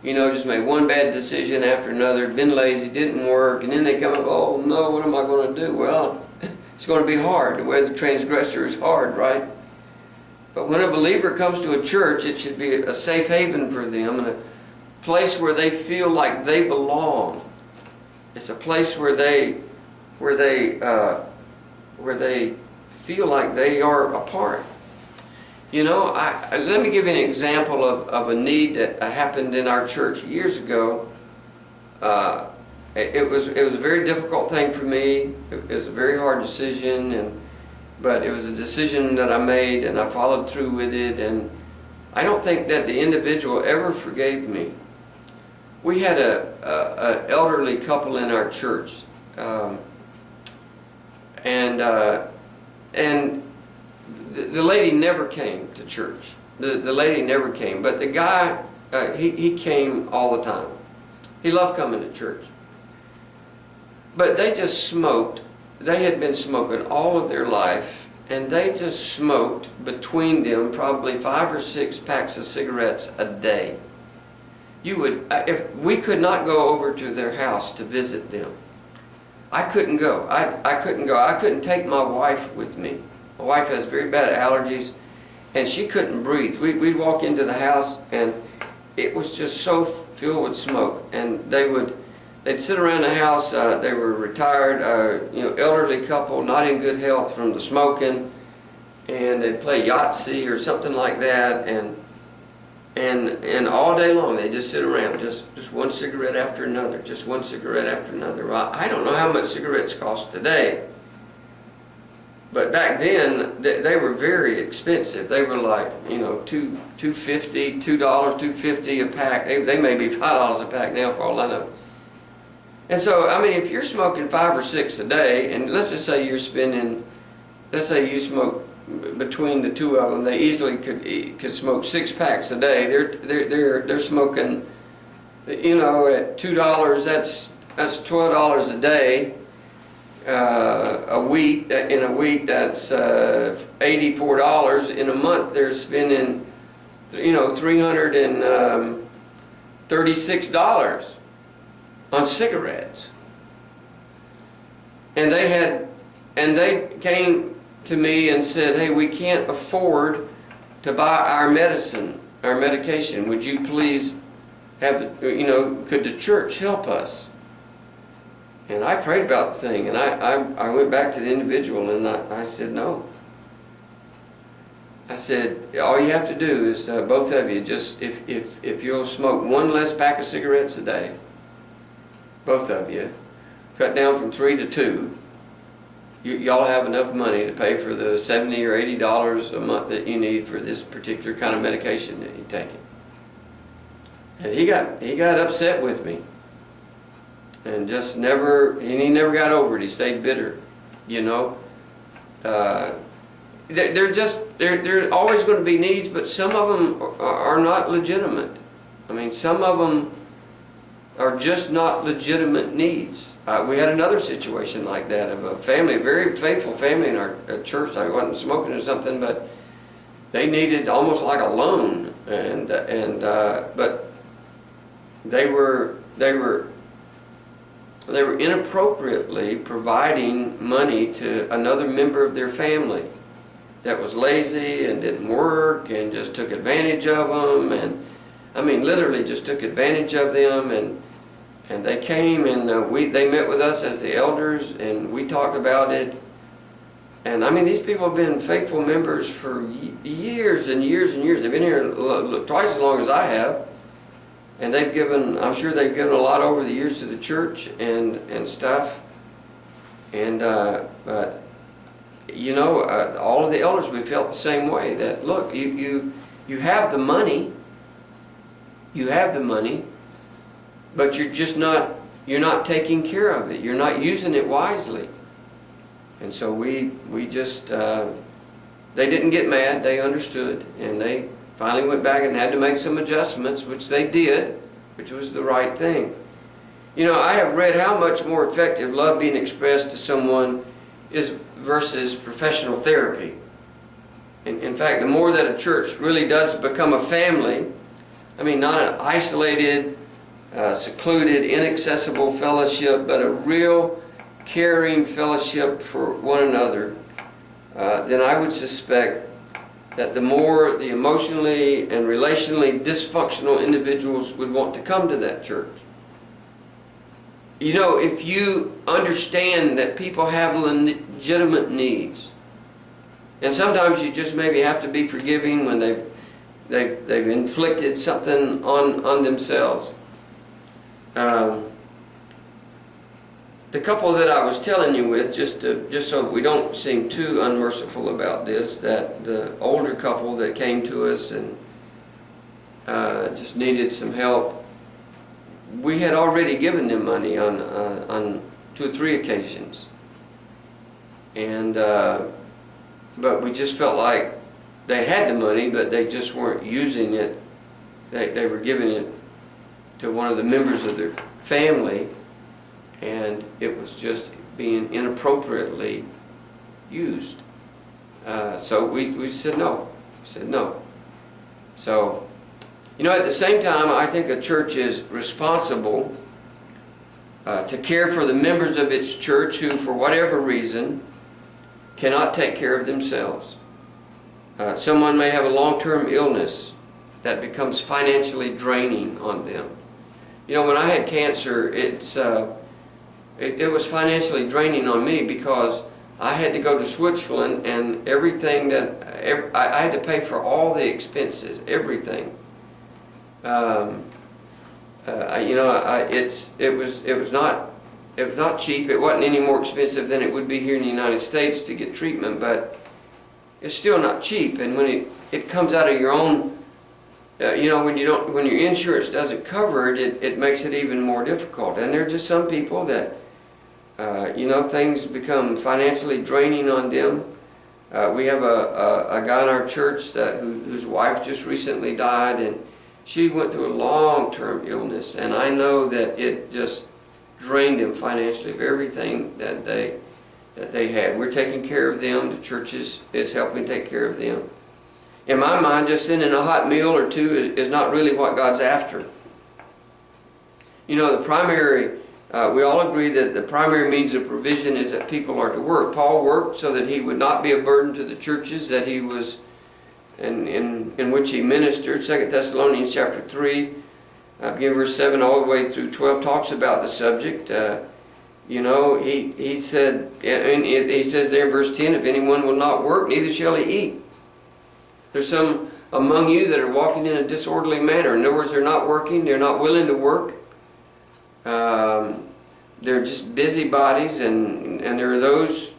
Just made one bad decision after another, been lazy, didn't work, and then they come up, oh no, what am I going to do? Well, it's going to be hard. The way of the transgressor is hard, right? But when a believer comes to a church, it should be a safe haven for them and a place where they feel like they belong. It's a place where they feel like they are a part. Let me give you an example of a need that happened in our church years ago. It was a very difficult thing for me. It was a very hard decision, but it was a decision that I made, and I followed through with it. And I don't think that the individual ever forgave me. We had a elderly couple in our church, and the lady never came to church. The lady never came, but the guy he came all the time. He loved coming to church. But they just smoked. They had been smoking all of their life, and they just smoked between them probably 5 or 6 packs of cigarettes a day. If we could not go over to their house to visit them. I couldn't go. I couldn't go. I couldn't take my wife with me. My wife has very bad allergies, and she couldn't breathe. We'd walk into the house, and it was just so filled with smoke. And they'd sit around the house. They were retired, elderly couple, not in good health from the smoking, and they'd play Yahtzee or something like that, and all day long they just sit around, just one cigarette after another, just one cigarette after another. Well, I don't know how much cigarettes cost today, but back then they were very expensive. They were like $2.50, $2.50 a pack. They may be $5 a pack now for all I know. And so, if you're smoking 5 or 6 a day, and let's just say you're spending, let's say you smoke between the two of them, they easily could smoke 6 packs a day. They're smoking, at $2, that's $12 a day. A week, in a week that's $84. In a month they're spending, $336 on cigarettes. And they came to me and said, hey, we can't afford to buy our medication. Would you please could the church help us? And I prayed about the thing, and I went back to the individual, and I said no. I said, all you have to do is, both of you, just if you'll smoke one less pack of cigarettes a day, both of you, cut down from 3 to 2, y'all have enough money to pay for the $70 or $80 a month that you need for this particular kind of medication that you're taking. And he got upset with me, and just never, and he never got over it. He stayed bitter, you know. There are always going to be needs, but some of them are not legitimate. I mean, some of them are just not legitimate needs. We had another situation like that of a family, a very faithful family in our church. I wasn't smoking or something, but they needed almost like a loan, but they were inappropriately providing money to another member of their family that was lazy and didn't work and just took advantage of them, and I mean literally just took advantage of them. And they came and they met with us as the elders, and we talked about it. And I mean, these people have been faithful members for years and years and years. They've been here twice as long as I have, and they've given, I'm sure they've given a lot over the years to the church and stuff. And but you know, all of the elders, we felt the same way. That look, you have the money, but you're not taking care of it. You're not using it wisely. And so we just, they didn't get mad. They understood. And they finally went back and had to make some adjustments, which they did, which was the right thing. You know, I have read how much more effective love being expressed to someone is versus professional therapy. In fact, the more that a church really does become a family, I mean, not an isolated, secluded, inaccessible fellowship, but a real caring fellowship for one another, then I would suspect that the more the emotionally and relationally dysfunctional individuals would want to come to that church. You know, if you understand that people have legitimate needs, and sometimes you just maybe have to be forgiving when they've inflicted something on themselves. The couple that I was telling you with, just so we don't seem too unmerciful about this, that the older couple that came to us and just needed some help, we had already given them money on 2 or 3 occasions, and but we just felt like they had the money, but they just weren't using it. They were giving it to one of the members of their family, and it was just being inappropriately used. So we said no. We said no. So, you know, at the same time, I think a church is responsible to care for the members of its church who, for whatever reason, cannot take care of themselves. Someone may have a long-term illness that becomes financially draining on them. You know, when I had cancer, it was financially draining on me because I had to go to Switzerland, and everything that I had to pay for all the expenses, everything. You know, it was not cheap. It wasn't any more expensive than it would be here in the United States to get treatment, but it's still not cheap. And when it comes out of your own, you know, when your insurance doesn't cover it, it makes it even more difficult. And there are just some people that, you know, things become financially draining on them. We have a guy in our church whose wife just recently died, and she went through a long-term illness, and I know that it just drained them financially of everything that they had. We're taking care of them. The church is helping take care of them. In my mind, just sending a hot meal or 2 is not really what God's after. You know, the primary, we all agree that the primary means of provision is that people are to work. Paul worked so that he would not be a burden to the churches that he was in which he ministered. 2 Thessalonians chapter 3, beginning verse 7 all the way through 12, talks about the subject. You know, he said, and he says there in verse 10, if anyone will not work, neither shall he eat. There's some among you that are walking in a disorderly manner. In other words, they're not working, they're not willing to work. They're just busybodies, and there are those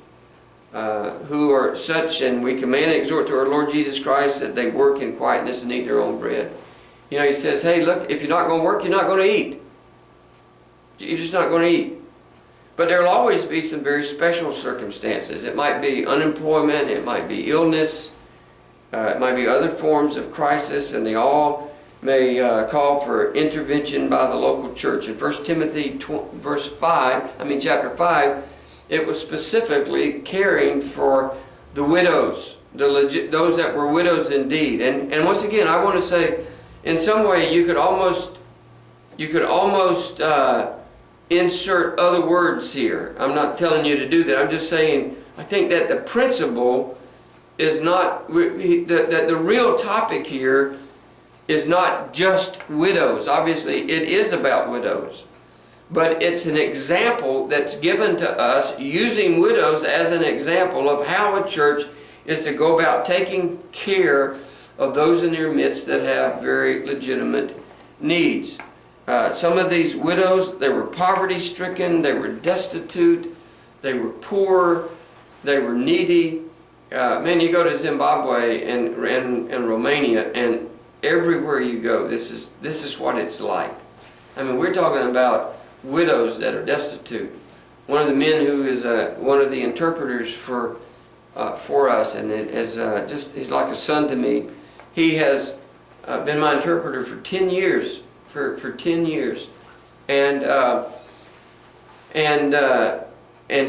who are such, and we command and exhort to our Lord Jesus Christ that they work in quietness and eat their own bread. You know, he says, hey, look, if you're not going to work, you're not going to eat. You're just not going to eat. But there will always be some very special circumstances. It might be unemployment, it might be illness, it might be other forms of crisis, and they all may call for intervention by the local church. In 1 Timothy chapter 5, it was specifically caring for the widows, those that were widows indeed. And once again, I want to say, in some way, you could almost insert other words here. I'm not telling you to do that. I'm just saying, I think that the principle is not, that the real topic here is not just widows. Obviously, it is about widows. But it's an example that's given to us, using widows as an example of how a church is to go about taking care of those in their midst that have very legitimate needs. Some of these widows, they were poverty-stricken, they were destitute, they were poor, they were needy. Man, you go to Zimbabwe and Romania, and everywhere you go, this is what it's like. I mean, we're talking about widows that are destitute. One of the men who is one of the interpreters for us, and he's like a son to me. He has been my interpreter for 10 years. For 10 years, and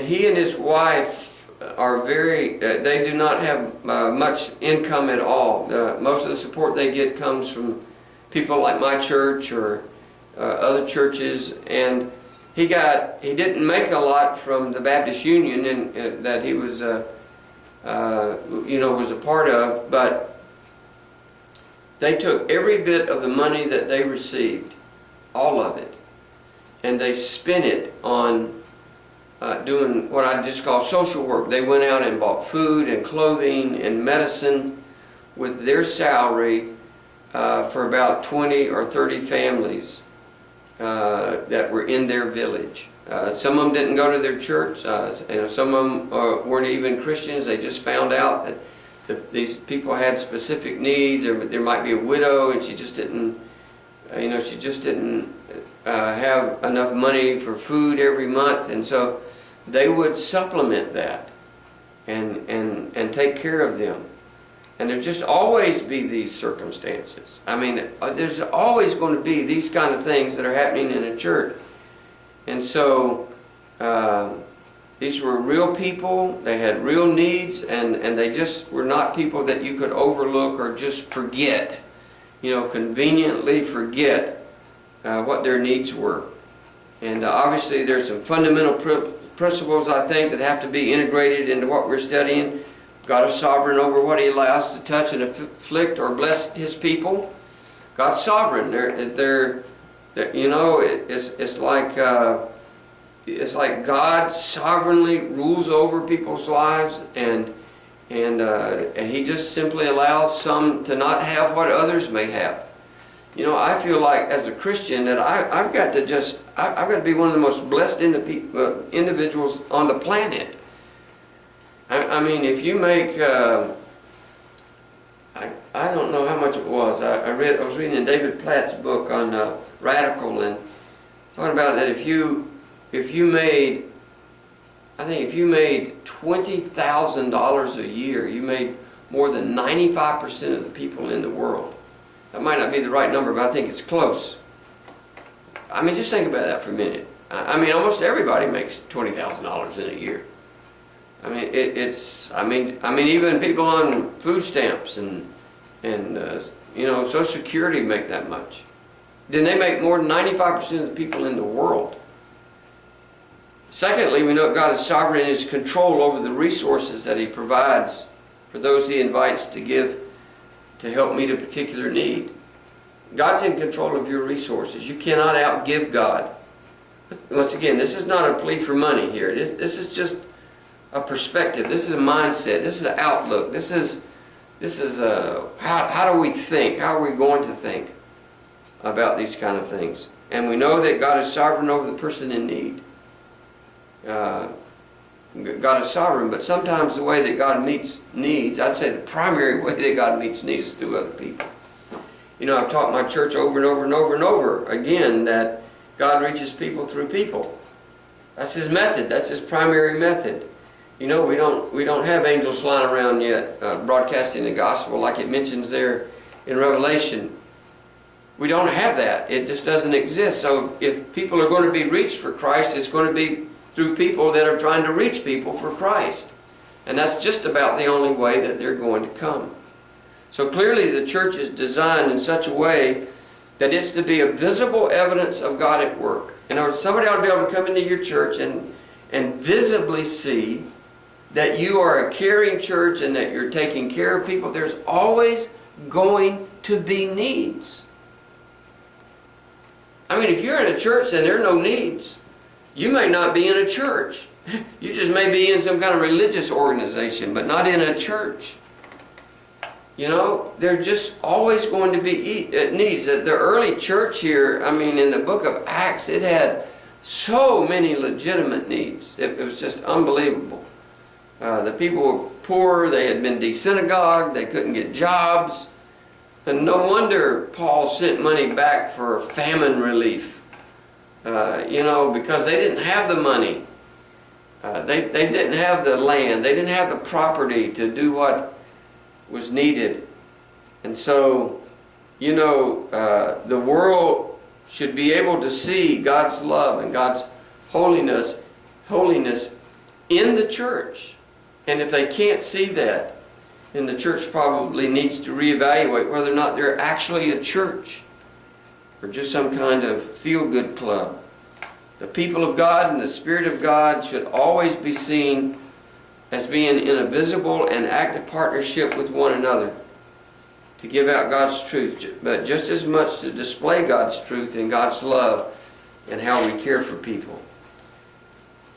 he and his wife are very. They do not have much income at all. Most of the support they get comes from people like my church or other churches, and he didn't make a lot from the Baptist Union and that he was was a part of, but they took every bit of the money that they received, all of it, and they spent it on doing what I just call social work. They went out and bought food and clothing and medicine with their salary for about 20 or 30 families that were in their village. Some of them didn't go to their church. Some of them weren't even Christians. They just found out that these people had specific needs. There might be a widow, and she just didn't have enough money for food every month, and so they would supplement that and take care of them. And there'll just always be these circumstances. I mean, there's always going to be these kind of things that are happening in a church, and so. These were real people, they had real needs, and they just were not people that you could overlook or just forget, conveniently forget what their needs were. And obviously there's some fundamental principles, I think, that have to be integrated into what we're studying. God is sovereign over what He allows to touch and afflict or bless His people. God's sovereign. It's like God sovereignly rules over people's lives, and He just simply allows some to not have what others may have. I feel like as a Christian that I've got to be one of the most blessed individuals on the planet. I mean, if you make I don't know how much it was. I was reading in David Platt's book on Radical, and talking about that if you made $20,000 a year, you made more than 95% of the people in the world. That might not be the right number, but I think it's close. I mean, just think about that for a minute. I mean, almost everybody makes $20,000 in a year. I mean, I mean, even people on food stamps and Social Security make that much. Then they make more than 95% of the people in the world. Secondly, we know God is sovereign in His control over the resources that He provides for those He invites to give to help meet a particular need. God's in control of your resources. You cannot outgive God. Once again, this is not a plea for money here. This is just a perspective. This is a mindset. This is an outlook. This is This is how do we think? How are we going to think about these kind of things? And we know that God is sovereign over the person in need. God is sovereign, but sometimes the way that God meets needs, I'd say the primary way that God meets needs is through other people. You know, I've taught my church over and over and over and over again that God reaches people through people. That's His method. That's His primary method. You know, we don't have angels flying around yet broadcasting the gospel like it mentions there in Revelation. We don't have that. It just doesn't exist. So if people are going to be reached for Christ, it's going to be through people that are trying to reach people for Christ. And that's just about the only way that they're going to come. So clearly the church is designed in such a way that it's to be a visible evidence of God at work. In other words, somebody ought to be able to come into your church and visibly see that you are a caring church and that you're taking care of people. There's always going to be needs. I mean, if you're in a church and there are no needs, you may not be in a church. You just may be in some kind of religious organization, but not in a church. You know, there are just always going to be needs. The early church here, I mean, in the book of Acts, it had so many legitimate needs. It was just unbelievable. The people were poor, they had been desynagogued, they couldn't get jobs. And no wonder Paul sent money back for famine relief. You know, because they didn't have the money. They didn't have the land. They didn't have the property to do what was needed. And so, you know, the world should be able to see God's love and God's holiness in the church. And if they can't see that, then the church probably needs to reevaluate whether or not they're actually a church or just some kind of feel-good club. The people of God and the Spirit of God should always be seen as being in a visible and active partnership with one another to give out God's truth, but just as much to display God's truth and God's love and how we care for people.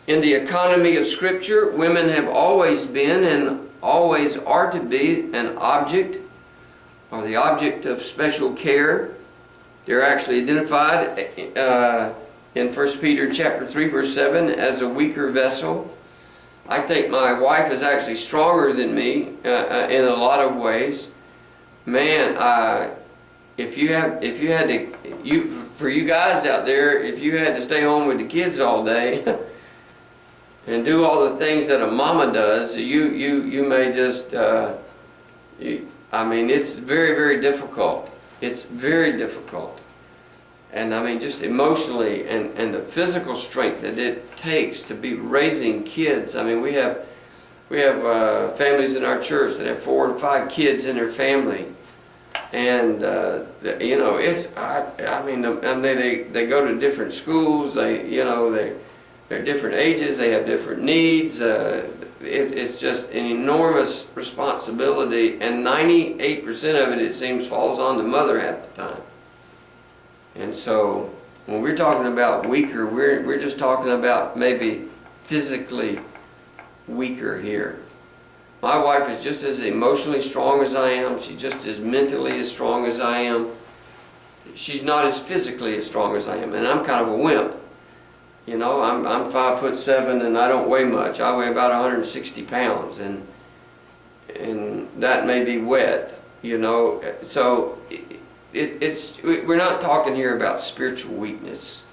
In the economy of Scripture, women have always been and always are to be an object or the object of special care. They're actually identified in 1 Peter chapter 3 verse 7 as a weaker vessel. I think my wife is actually stronger than me in a lot of ways. Man, for you guys out there, if you had to stay home with the kids all day and do all the things that a mama does, you may just, I mean, it's very, very difficult. It's very difficult. And I mean, just emotionally and the physical strength that it takes to be raising kids. I mean, we have families in our church that have 4 and 5 kids in their family, and you know, I mean, they go to different schools. They're different ages. They have different needs. It's just an enormous responsibility, and 98% of it seems falls on the mother half the time. And so, when we're talking about weaker, we're just talking about maybe physically weaker here. My wife is just as emotionally strong as I am. She's just as mentally as strong as I am. She's not as physically as strong as I am, and I'm kind of a wimp. You know, I'm 5'7" and I don't weigh much. I weigh about 160 pounds, and that may be wet. You know, so. We're not talking here about spiritual weakness.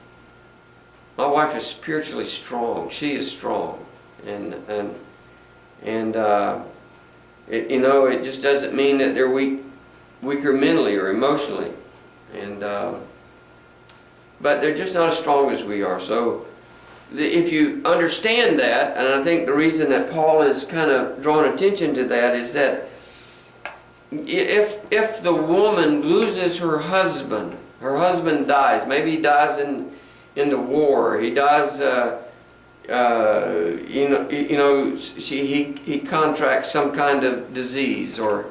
My wife is spiritually strong. She is strong, and you know, it just doesn't mean that they're weaker mentally or emotionally, but they're just not as strong as we are. So if you understand that, and I think the reason that Paul is kind of drawing attention to that is that if the woman loses her husband dies, maybe he dies in the war, he dies, he contracts some kind of disease, or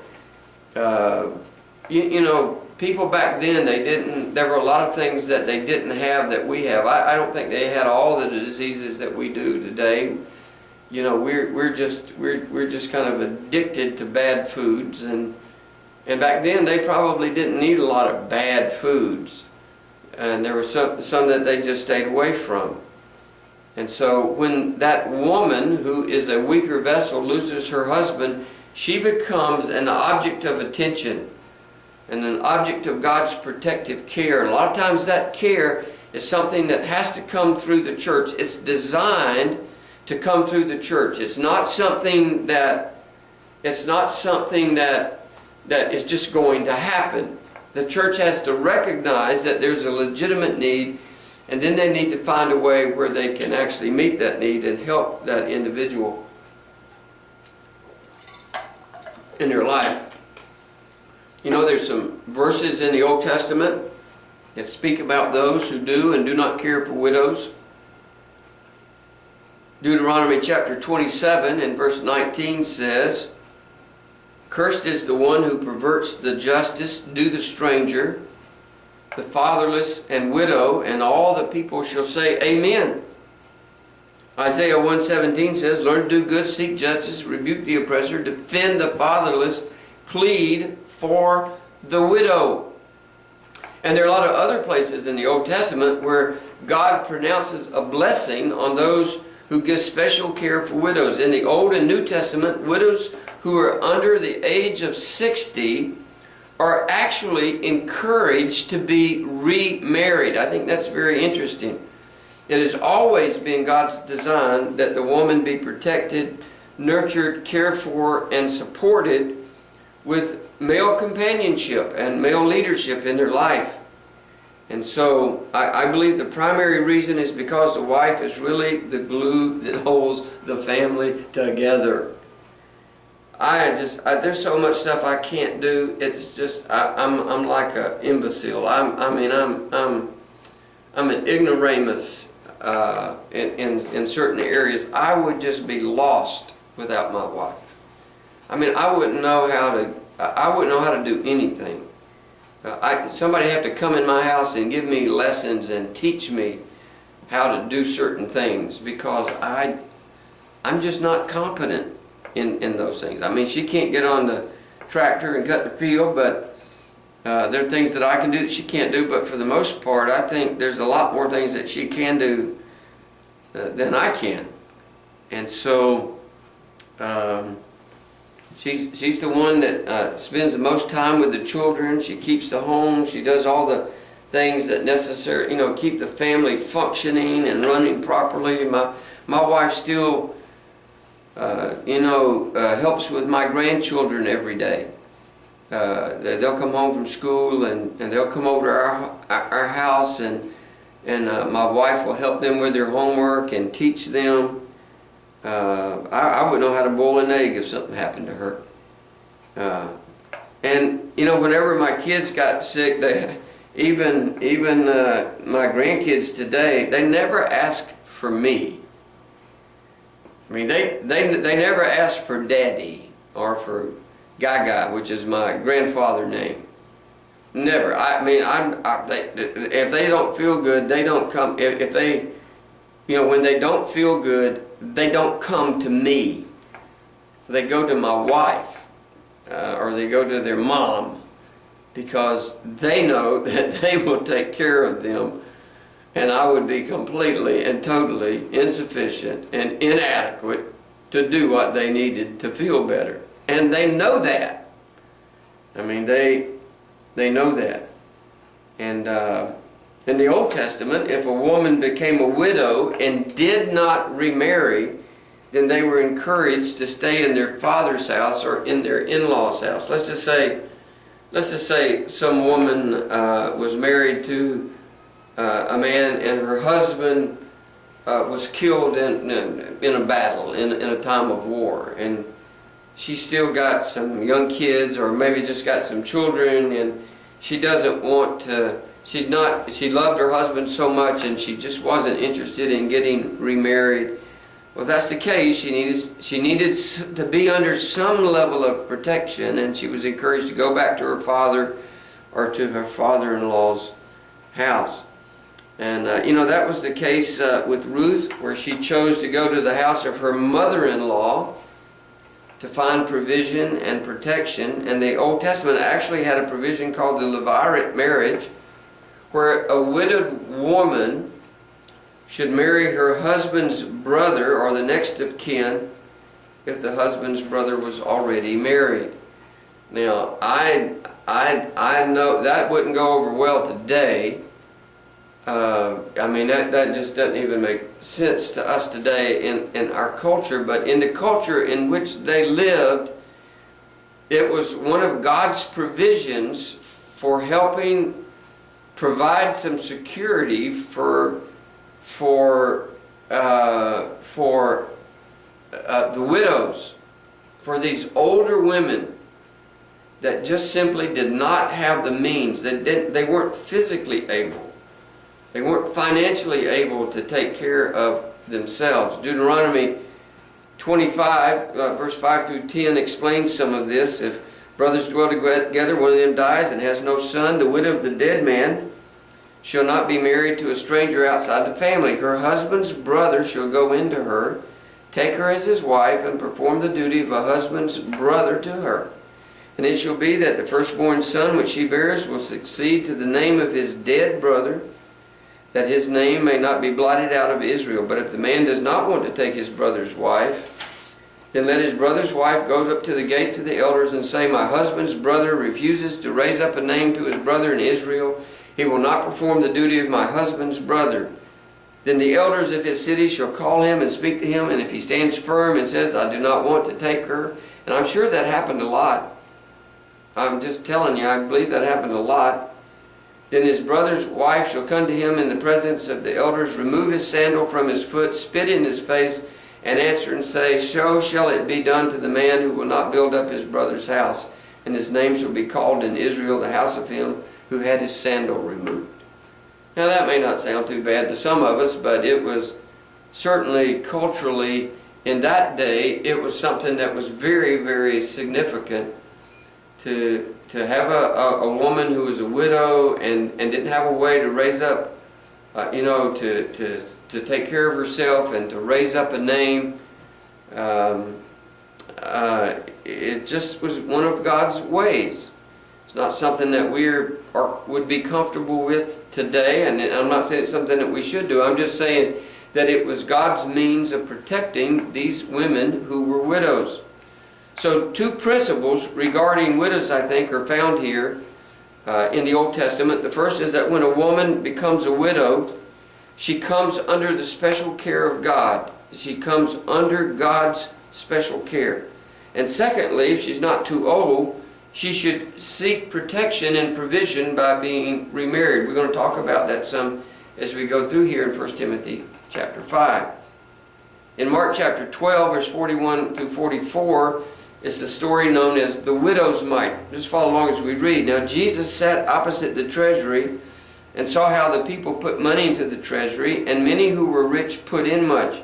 people back then, there were a lot of things that they didn't have that we have. I don't think they had all the diseases that we do today. you know, we're just kind of addicted to bad foods, and back then they probably didn't need a lot of bad foods, and there were some that they just stayed away from. And so when that woman who is a weaker vessel loses her husband, she becomes an object of attention and an object of God's protective care. And a lot of times that care is something that has to come through the church. It's designed to come through the church. It's not something that is just going to happen. The church has to recognize that there's a legitimate need, and then they need to find a way where they can actually meet that need and help that individual in their life. You know, there's some verses in the Old Testament that speak about those who do and do not care for widows. Deuteronomy chapter 27 and verse 19 says, "Cursed is the one who perverts the justice due the stranger, the fatherless and widow, and all the people shall say, Amen." Isaiah 1:17 says, "Learn to do good, seek justice, rebuke the oppressor, defend the fatherless, plead for the widow." And there are a lot of other places in the Old Testament where God pronounces a blessing on those who give special care for widows. In the Old and New Testament, widows who are under the age of 60 are actually encouraged to be remarried. I think that's very interesting. It has always been God's design that the woman be protected, nurtured, cared for, and supported with male companionship and male leadership in their life. And so I believe the primary reason is because the wife is really the glue that holds the family together. There's so much stuff I can't do. It's just I'm like an imbecile. I'm an ignoramus in certain areas. I would just be lost without my wife. I mean, I wouldn't know how to do anything. Somebody have to come in my house and give me lessons and teach me how to do certain things, because I'm just not competent in those things. I mean, she can't get on the tractor and cut the field, but there are things that I can do that she can't do. But for the most part, I think there's a lot more things that she can do than I can. And so she's the one that spends the most time with the children. She keeps the home. She does all the things that necessary, keep the family functioning and running properly. My wife still helps with my grandchildren every day. They'll come home from school and they'll come over to our house, and my wife will help them with their homework and teach them. I wouldn't know how to boil an egg if something happened to her. Whenever my kids got sick, even my grandkids today, they never ask for me. I mean, they never ask for Daddy or for Gaga, which is my grandfather name. Never. I mean, if they don't feel good, they don't come. If they, when they don't feel good, they don't come to me. They go to my wife, or they go to their mom, because they know that they will take care of them, and I would be completely and totally insufficient and inadequate to do what they needed to feel better. And they know that. I mean, they know that. And in the Old Testament, if a woman became a widow and did not remarry, then they were encouraged to stay in their father's house or in their in-laws' house. Let's just say some woman was married to a man, and her husband was killed in a battle, in a time of war, and she still got some young kids, or maybe just got some children, and she doesn't want to. She loved her husband so much, and she just wasn't interested in getting remarried. Well, if that's the case, she needed to be under some level of protection, and she was encouraged to go back to her father or to her father-in-law's house. And that was the case with Ruth, where she chose to go to the house of her mother-in-law to find provision and protection. And the Old Testament actually had a provision called the Levirate marriage, where a widowed woman should marry her husband's brother or the next of kin if the husband's brother was already married. Now, I know that wouldn't go over well today. That just doesn't even make sense to us today in our culture. But in the culture in which they lived, it was one of God's provisions for helping provide some security for the widows, for these older women that just simply did not have the means. They weren't physically able. They weren't financially able to take care of themselves. Deuteronomy 25, verse 5 through 10 explains some of this. If brothers dwell together, one of them dies and has no son, the widow of the dead man shall not be married to a stranger outside the family. Her husband's brother shall go into her, take her as his wife, and perform the duty of a husband's brother to her. And it shall be that the firstborn son which she bears will succeed to the name of his dead brother, that his name may not be blotted out of Israel. But if the man does not want to take his brother's wife, then let his brother's wife go up to the gate to the elders and say, my husband's brother refuses to raise up a name to his brother in Israel. He will not perform the duty of my husband's brother. Then the elders of his city shall call him and speak to him, and if he stands firm and says, I do not want to take her, and I'm sure that happened a lot. I'm just telling you, I believe that happened a lot. Then his brother's wife shall come to him in the presence of the elders, remove his sandal from his foot, spit in his face, and answer and say, so shall it be done to the man who will not build up his brother's house. And his name shall be called in Israel the house of him who had his sandal removed. Now that may not sound too bad to some of us, but it was certainly culturally, in that day, it was something that was very, very significant to have a woman who was a widow and didn't have a way to raise up, to take care of herself and to raise up a name. It just was one of God's ways. It's not something that would be comfortable with today, and I'm not saying it's something that we should do. I'm just saying that it was God's means of protecting these women who were widows. So two principles regarding widows, I think, are found here in the Old Testament. The first is that when a woman becomes a widow, she comes under the special care of God. She comes under God's special care. And secondly, if she's not too old, she should seek protection and provision by being remarried. We're going to talk about that some as we go through here in 1 Timothy chapter 5. In Mark chapter 12, verse 41 through 44, it's the story known as the widow's mite. Just follow along as we read. Now Jesus sat opposite the treasury and saw how the people put money into the treasury, and many who were rich put in much.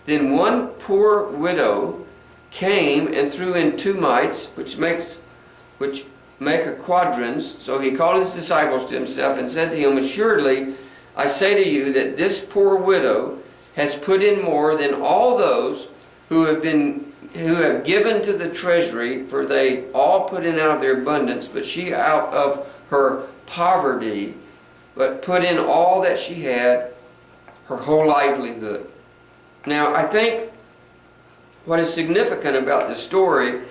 Then one poor widow came and threw in 2 mites, which make a quadrans. So he called his disciples to himself and said to him, assuredly, I say to you that this poor widow has put in more than all those who have given to the treasury, for they all put in out of their abundance, but she out of her poverty, but put in all that she had, her whole livelihood. Now, I think what is significant about this story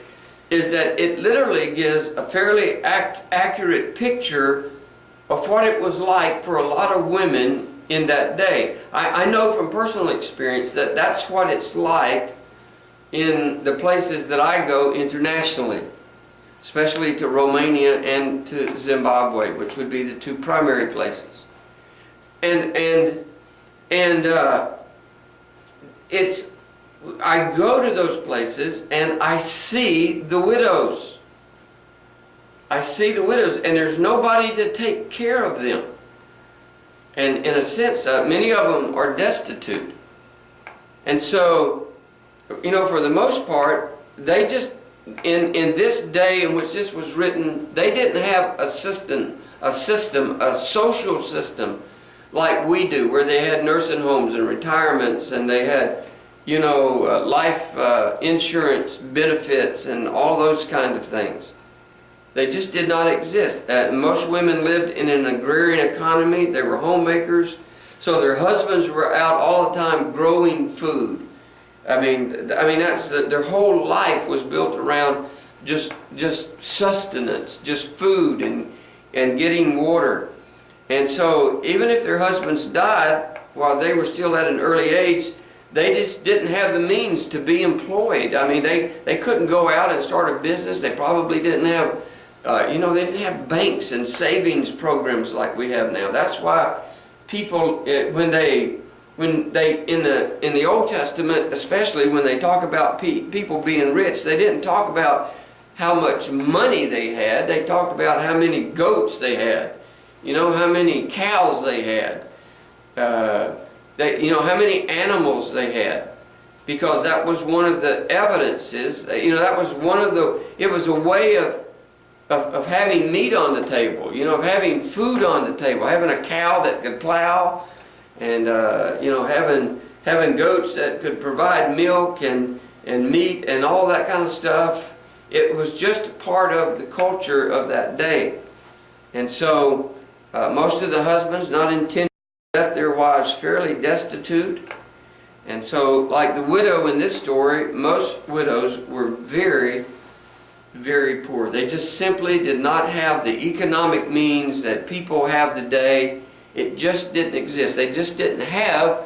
is that it literally gives a fairly accurate picture of what it was like for a lot of women in that day. I know from personal experience that that's what it's like in the places that I go internationally, especially to Romania and to Zimbabwe, which would be the 2 primary places. I go to those places and I see the widows. I see the widows, and there's nobody to take care of them. And in a sense, many of them are destitute. And so, for the most part, they just, in this day in which this was written, they didn't have a social system like we do, where they had nursing homes and retirements, and they had, life insurance benefits and all those kind of things. They just did not exist. Most women lived in an agrarian economy. They were homemakers, so their husbands were out all the time growing food. I mean, that's their whole life was built around just sustenance, just food and getting water. And so even if their husbands died while they were still at an early age, they just didn't have the means to be employed. I mean, they couldn't go out and start a business. They probably didn't have, they didn't have banks and savings programs like we have now. That's why people, when they in the Old Testament, especially when they talk about people being rich, they didn't talk about how much money they had. They talked about how many goats they had, how many cows they had, how many animals they had, because that was one of the evidences. That was it was a way of having meat on the table, of having food on the table, having a cow that could plow, and having goats that could provide milk and meat and all that kind of stuff. It was just part of the culture of that day. And so most of the husbands, not intentionally, left their wives fairly destitute. And so, like the widow in this story, most widows were very, very poor. They just simply did not have the economic means that people have today. It just didn't exist. They just didn't have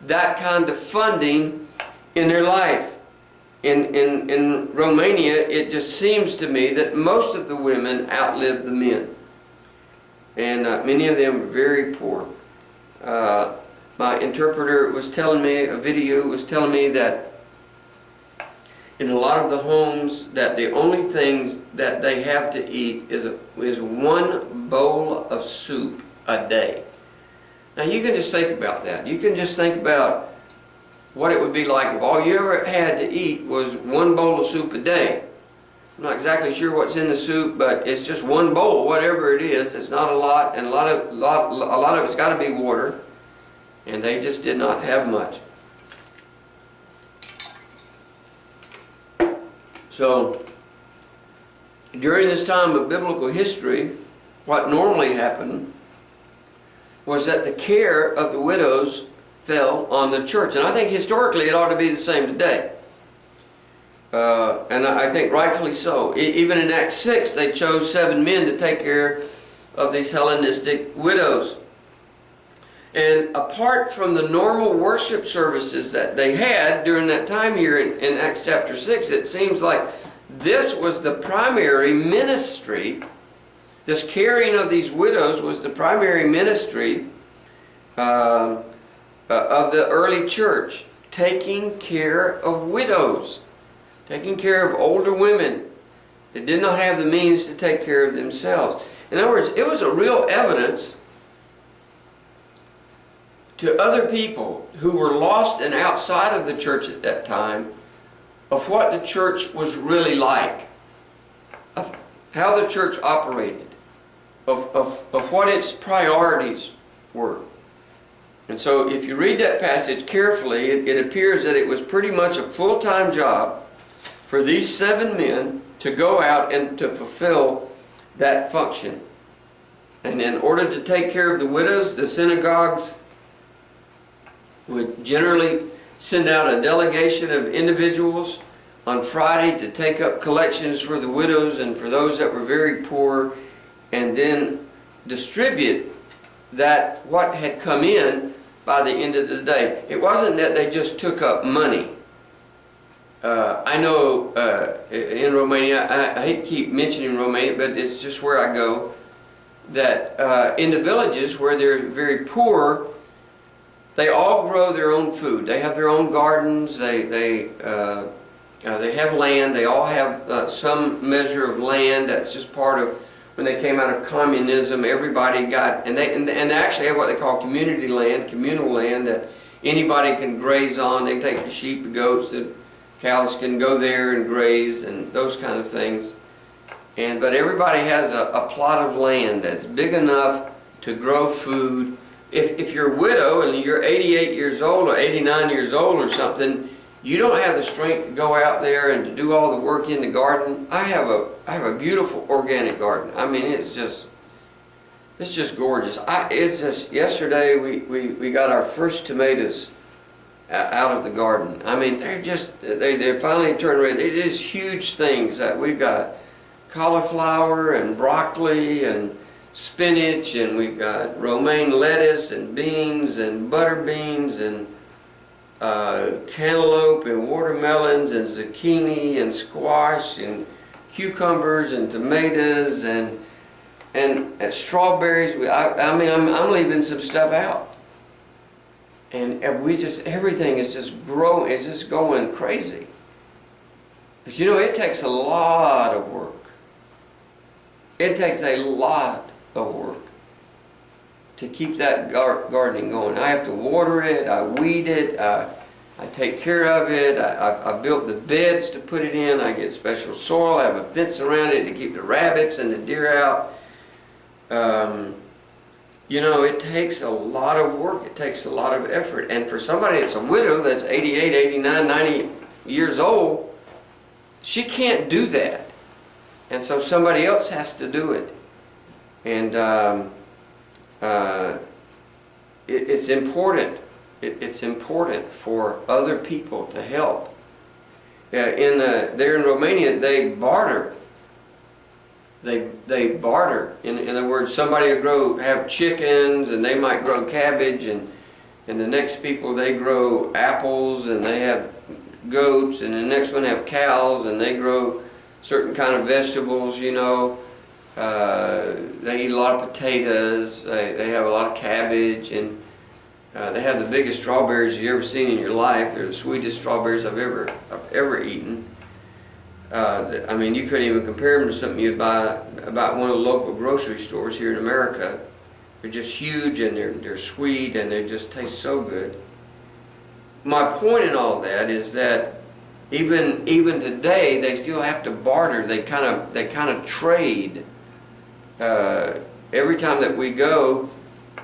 that kind of funding in their life. In Romania, it just seems to me that most of the women outlived the men. And many of them were very poor. My interpreter was telling me, a video was telling me that in a lot of the homes that the only things that they have to eat is one bowl of soup a day. Now you can just think about that. You can just think about what it would be like if all you ever had to eat was one bowl of soup a day. I'm not exactly sure what's in the soup, but it's just one bowl, whatever it is. It's not a lot, and a lot of it's got to be water, and they just did not have much. So, during this time of biblical history, what normally happened was that the care of the widows fell on the church. And I think historically it ought to be the same today. And I think rightfully so. Even in Acts 6, they chose 7 men to take care of these Hellenistic widows. And apart from the normal worship services that they had during that time here in Acts chapter 6, it seems like this was the primary ministry. This caring of these widows was the primary ministry of the early church. Taking care of widows. Taking care of older women that did not have the means to take care of themselves. In other words, it was a real evidence to other people who were lost and outside of the church at that time of what the church was really like, of how the church operated, of what its priorities were. And so if you read that passage carefully, it appears that it was pretty much a full-time job for these 7 men to go out and to fulfill that function. And in order to take care of the widows, the synagogues would generally send out a delegation of individuals on Friday to take up collections for the widows and for those that were very poor, and then distribute that what had come in by the end of the day. It wasn't that they just took up money. I know in Romania, I hate to keep mentioning Romania, but it's just where I go, that in the villages where they're very poor, they all grow their own food. They have their own gardens. They have land. They all have some measure of land. That's just part of when they came out of communism. Everybody got, and they actually have what they call community land, communal land that anybody can graze on. They take the sheep, the goats, the cows can go there and graze and those kind of things. But everybody has a plot of land that's big enough to grow food. if you're a widow and you're 88 years old or 89 years old or something, you don't have the strength to go out there and to do all the work in the garden. I have a beautiful organic garden. I mean, it's just gorgeous. It's just, yesterday we got our first tomatoes out of the garden. I mean, they're finally turned red. It is huge things. We've got cauliflower and broccoli and spinach, and we've got romaine lettuce and beans and butter beans and cantaloupe and watermelons and zucchini and squash and cucumbers and tomatoes and strawberries. I mean, I'm leaving some stuff out, and everything is just growing. It's just going crazy. But you know, it takes a lot of work. It takes a lot of work to keep that gardening going. I have to water it, I weed it, I take care of it, I built the beds to put it in, I get special soil, I have a fence around it to keep the rabbits and the deer out. You know, it takes a lot of work, it takes a lot of effort. And for somebody that's a widow that's 88, 89, 90 years old, she can't do that. And so somebody else has to do it. And it's important. It's important for other people to help. There in Romania, they barter. They barter. In other words, somebody will have chickens, and they might grow cabbage, and the next people, they grow apples, and they have goats, and the next one have cows, and they grow certain kind of vegetables, you know. They eat a lot of potatoes, they have a lot of cabbage, and they have the biggest strawberries you've ever seen in your life. They're the sweetest strawberries I've ever eaten. I mean, you couldn't even compare them to something you'd buy about one of the local grocery stores here in America. They're just huge, and they're sweet, and they just taste so good. My point in all that is that even today, they still have to barter. They kind of trade. Every time that we go,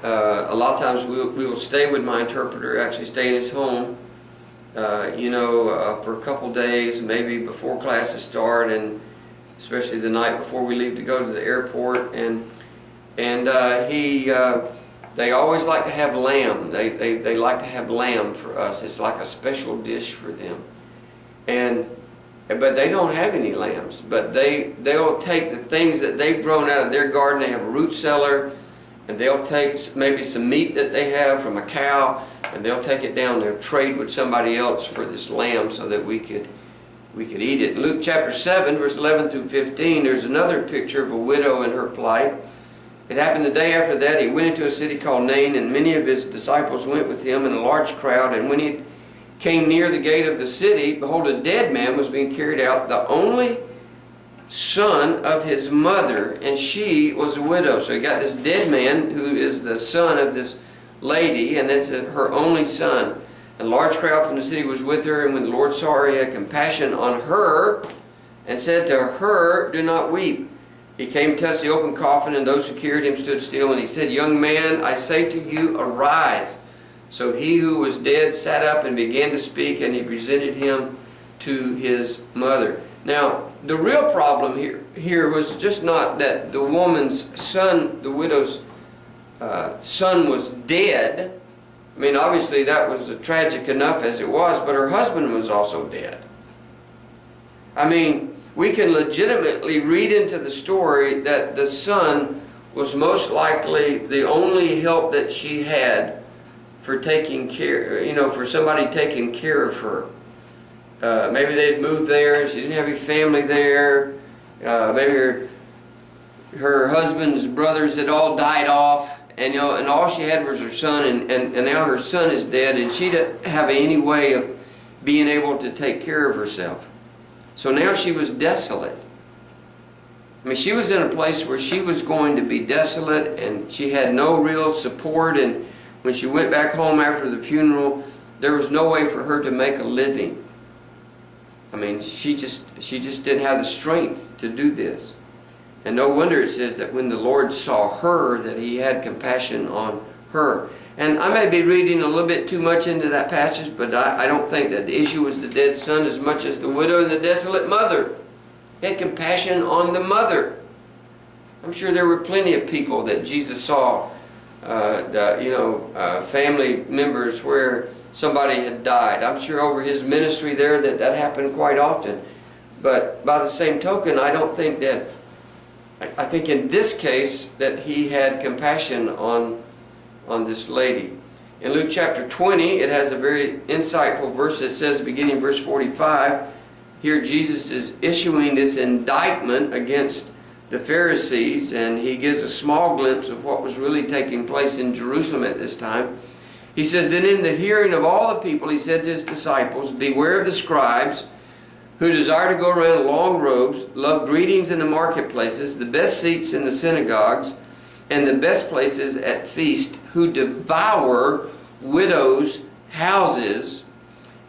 a lot of times we will stay with my interpreter, actually stay in his home, you know, for a couple days, maybe before classes start, and especially the night before we leave to go to the airport. And they always like to have lamb. They like to have lamb for us. It's like a special dish for them. But they don't have any lambs. But they'll take the things that they've grown out of their garden. They have a root cellar, and they'll take maybe some meat that they have from a cow, and they'll take it down there, trade with somebody else for this lamb so that we could eat it. In Luke chapter 7, verse 11 through 15, there's another picture of a widow and her plight. It happened the day after that, he went into a city called Nain, and many of his disciples went with him, and a large crowd. And when he came near the gate of the city, behold, a dead man was being carried out, the only son of his mother, and she was a widow. So you got this dead man who is the son of this lady, and that's her only son. And a large crowd from the city was with her, and when the Lord saw her, he had compassion on her, and said to her, "Do not weep." He came, touched the open coffin, and those who carried him stood still. And he said, "Young man, I say to you, arise." So he who was dead sat up and began to speak, and he presented him to his mother. Now, the real problem here was just not that the woman's son, the widow's son, was dead. I mean, obviously that was tragic enough as it was, but her husband was also dead. I mean, we can legitimately read into the story that the son was most likely the only help that she had for taking care, you know, for somebody taking care of her. Maybe they'd moved there, she didn't have any family there, maybe her husband's brothers had all died off, and you know, and all she had was her son, and now her son is dead, and she didn't have any way of being able to take care of herself. So now she was desolate. I mean, she was in a place where she was going to be desolate, and she had no real support, and when she went back home after the funeral, there was no way for her to make a living. I mean, she just didn't have the strength to do this. And no wonder it says that when the Lord saw her, that he had compassion on her. And I may be reading a little bit too much into that passage, but I don't think that the issue was the dead son as much as the widow and the desolate mother. He had compassion on the mother. I'm sure there were plenty of people that Jesus saw, family members where somebody had died. I'm sure over his ministry there that happened quite often. But by the same token, I think in this case that he had compassion on this lady. In Luke chapter 20, it has a very insightful verse that says, beginning verse 45, here Jesus is issuing this indictment against the Pharisees, and he gives a small glimpse of what was really taking place in Jerusalem at this time. He says, then in the hearing of all the people, he said to his disciples, beware of the scribes who desire to go around in long robes, love greetings in the marketplaces, the best seats in the synagogues, and the best places at feast, who devour widows' houses,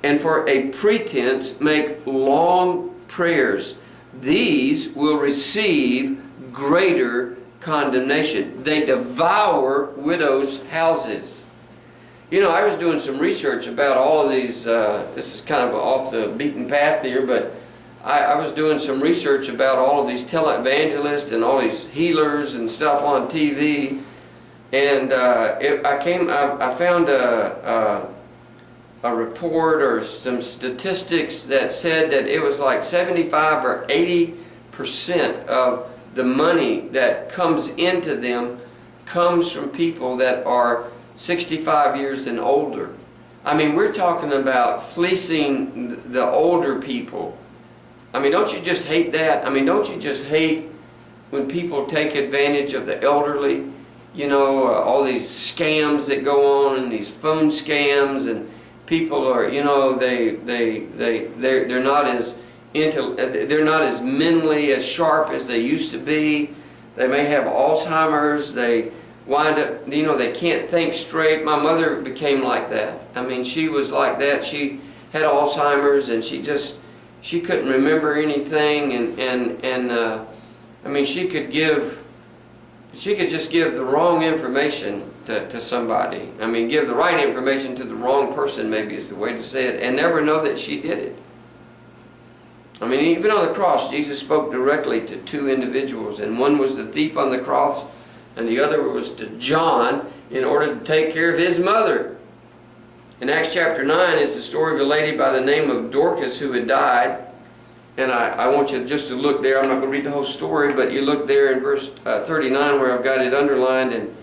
and for a pretense make long prayers. These will receive greater condemnation. They devour widows' houses. You know, I was doing some research about all of these, this is kind of off the beaten path here, but I was doing some research about all of these televangelists and all these healers and stuff on TV, and I found a report or some statistics that said that it was like 75 or 80% of the money that comes into them comes from people that are 65 years and older. I mean, we're talking about fleecing the older people. I mean, don't you just hate that? I mean, don't you just hate when people take advantage of the elderly? You know, all these scams that go on, and these phone scams, and people are, you know, they're not as they're not as mentally as sharp as they used to be. They may have Alzheimer's. They wind up, you know, they can't think straight. My mother became like that. I mean, she was like that. She had Alzheimer's, and she couldn't remember anything, and I mean, she could just give the wrong information to somebody. I mean, give the right information to the wrong person, maybe is the way to say it, and never know that she did it. I mean, even on the cross, Jesus spoke directly to two individuals, and one was the thief on the cross, and the other was to John in order to take care of his mother. In Acts chapter 9 is the story of a lady by the name of Dorcas who had died. And I want you just to look there. I'm not going to read the whole story, but you look there in verse 39 where I've got it underlined. And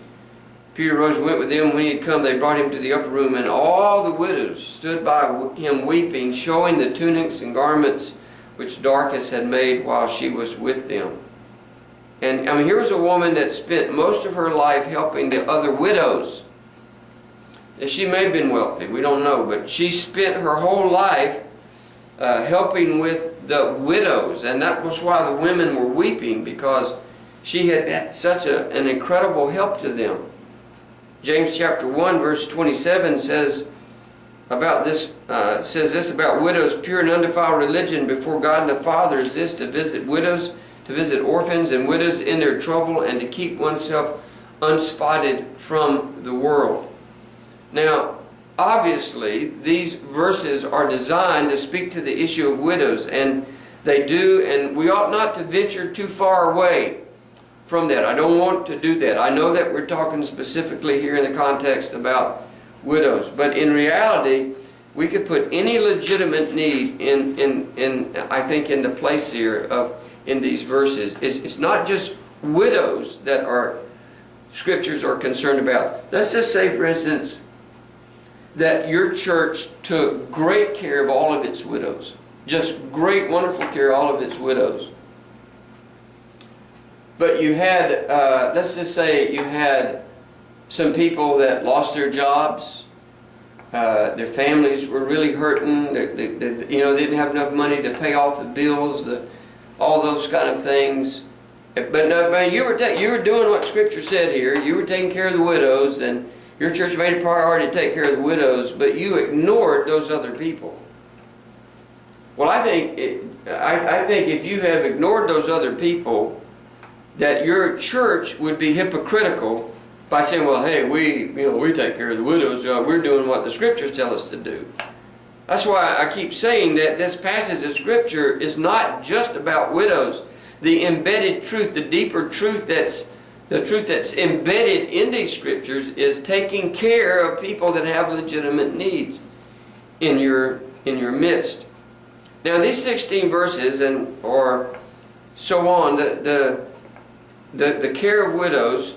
Peter rose and went with them. When he had come, they brought him to the upper room, and all the widows stood by him weeping, showing the tunics and garments which Dorcas had made while she was with them. And I mean, here was a woman that spent most of her life helping the other widows. She may have been wealthy, we don't know, but she spent her whole life helping with the widows, and that was why the women were weeping, because she had been such an incredible help to them. James chapter 1 verse 27 says about this, says this about widows: pure and undefiled religion before God and the Father is this, to visit widows, to visit orphans and widows in their trouble, and to keep oneself unspotted from the world. Now, obviously, these verses are designed to speak to the issue of widows, and they do, and we ought not to venture too far away from that. I don't want to do that. I know that we're talking specifically here in the context about widows, but in reality, we could put any legitimate need in I think, in the place here in these verses. It's not just widows that our scriptures are concerned about. Let's just say, for instance, that your church took great care of all of its widows. Just great, wonderful care of all of its widows. But you had, let's just say you had some people that lost their jobs. Their families were really hurting. They didn't have enough money to pay off the bills, all those kind of things. But no, you were doing what Scripture said here. You were taking care of the widows, and your church made a priority to take care of the widows, but you ignored those other people. Well, I think if you have ignored those other people, that your church would be hypocritical by saying, well, hey, we take care of the widows. We're doing what the Scriptures tell us to do. That's why I keep saying that this passage of Scripture is not just about widows. The embedded truth, the deeper truth that's embedded in these Scriptures is taking care of people that have legitimate needs in your midst. Now, these 16 verses or so on, the care of widows.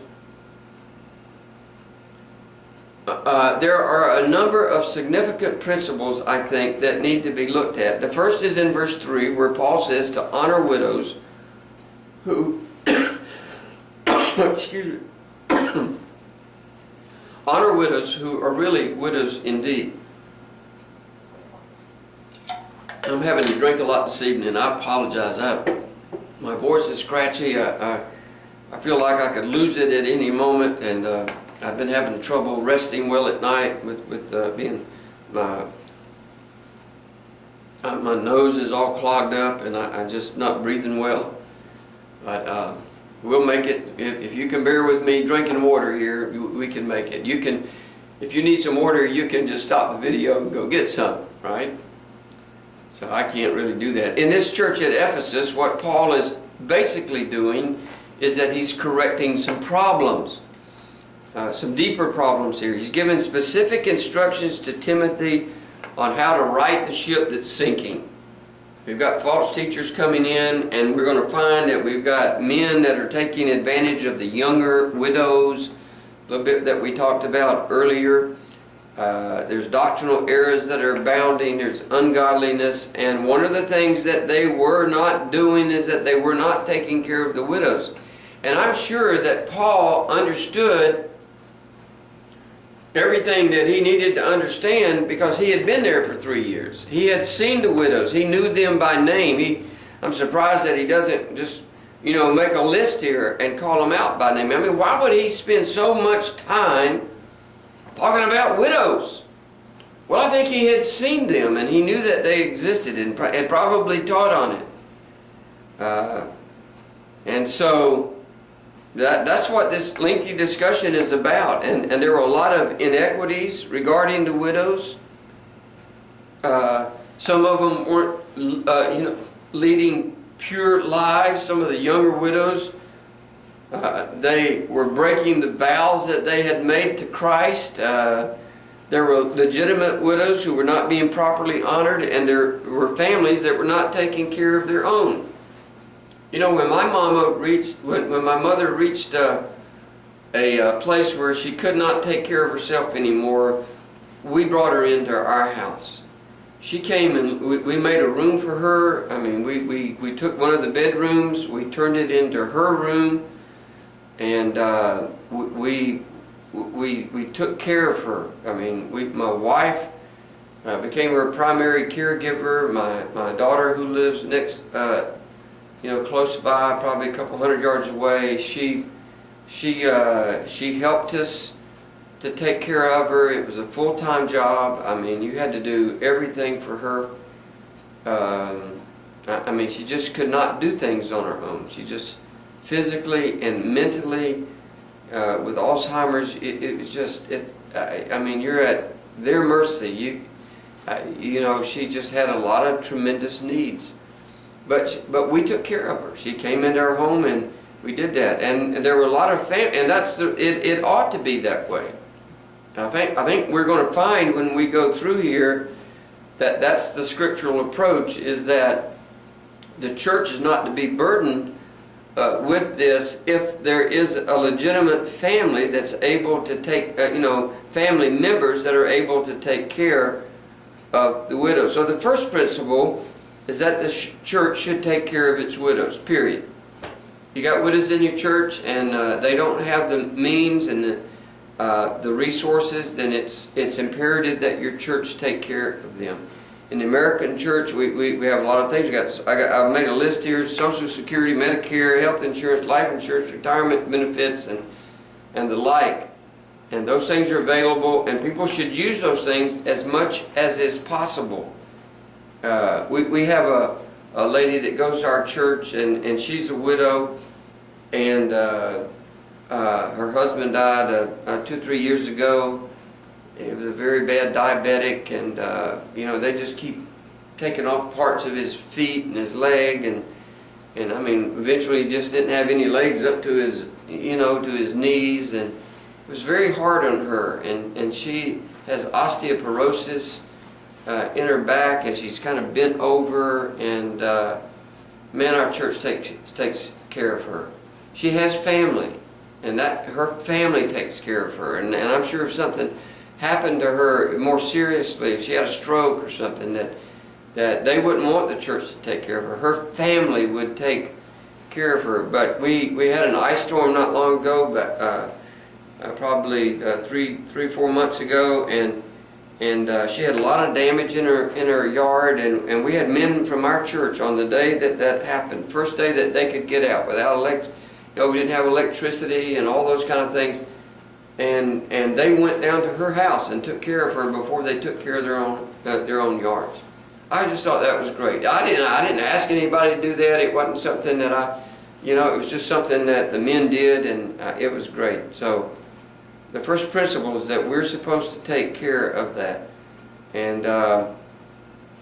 There are a number of significant principles, I think, that need to be looked at. The first is in verse 3, where Paul says to honor widows who excuse me honor widows who are really widows indeed. I'm having to drink a lot this evening. I apologize. My voice is scratchy. I feel like I could lose it at any moment, and I've been having trouble resting well at night with being my nose is all clogged up, and I'm just not breathing well. But we'll make it. If you can bear with me drinking water here, we can make it. You can, if you need some water, you can just stop the video and go get some, right? So I can't really do that. In this church at Ephesus, what Paul is basically doing is that he's correcting some problems. Some deeper problems here. He's given specific instructions to Timothy on how to right the ship that's sinking. We've got false teachers coming in, and we're going to find that we've got men that are taking advantage of the younger widows, a little bit that we talked about earlier. There's doctrinal errors that are abounding. There's ungodliness. And one of the things that they were not doing is that they were not taking care of the widows. And I'm sure that Paul understood everything that he needed to understand because he had been there for 3 years. He had seen the widows. He knew them by name. I'm surprised that he doesn't just, make a list here and call them out by name. I mean, why would he spend so much time talking about widows? Well, I think he had seen them and he knew that they existed and had probably taught on it. And so that's what this lengthy discussion is about. And there were a lot of inequities regarding the widows. Some of them weren't, leading pure lives. Some of the younger widows, they were breaking the vows that they had made to Christ. There were legitimate widows who were not being properly honored, and there were families that were not taking care of their own. When my mother reached a place where she could not take care of herself anymore, we brought her into our house. She came and we made a room for her. I mean, we took one of the bedrooms, we turned it into her room, and we took care of her. I mean, my wife became her primary caregiver. My daughter, who lives next, close by, probably a couple hundred yards away, she helped us to take care of her. It was a full-time job. I mean, you had to do everything for her. I mean, she just could not do things on her own. She just physically and mentally, with Alzheimer's, it was just, I mean, you're at their mercy. She just had a lot of tremendous needs. But we took care of her. She came into our home and we did that. And there were a lot of and it ought to be that way. I think we're going to find when we go through here that that's the scriptural approach, is that the church is not to be burdened with this if there is a legitimate family that's able to take, family members that are able to take care of the widow. So the first principle is that the church should take care of its widows, period. You got widows in your church and they don't have the means and the resources, then it's imperative that your church take care of them. In the American church, we have a lot of things. I've made a list here: Social Security, Medicare, health insurance, life insurance, retirement benefits, and the like. And those things are available, and people should use those things as much as is possible. We have a lady that goes to our church, and she's a widow, and Her husband died 2-3 years ago. He was a very bad diabetic, and they just keep taking off parts of his feet and his leg, and I mean, eventually he just didn't have any legs up to his, to his knees, and it was very hard on her. And she has osteoporosis in her back, and she's kind of bent over, and man, our church takes care of her. She has family, and that her family takes care of her, and I'm sure if something happened to her more seriously, if she had a stroke or something, that they wouldn't want the church to take care of her. Her family would take care of her. But we had an ice storm not long ago, probably 3-4 months ago, and she had a lot of damage in her yard, and we had men from our church on the day that happened, first day that they could get out without we didn't have electricity and all those kind of things, and they went down to her house and took care of her before they took care of their own yards. I just thought that was great. I didn't ask anybody to do that. It wasn't something that it was just something that the men did, and it was great. So the first principle is that we're supposed to take care of that. And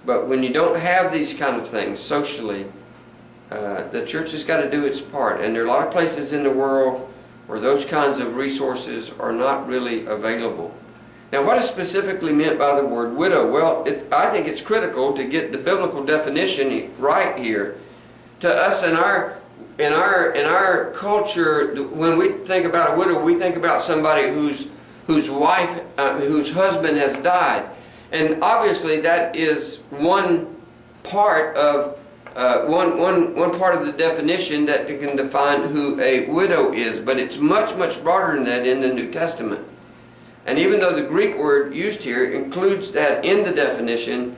but when you don't have these kind of things socially, the church has got to do its part. And there are a lot of places in the world where those kinds of resources are not really available. Now, what is specifically meant by the word widow? Well, I think it's critical to get the biblical definition right here. To us in our culture, when we think about a widow, we think about somebody whose husband has died, and obviously that is one part of one part of the definition that can define who a widow is. But it's much broader than that in the New Testament. And even though the Greek word used here includes that in the definition,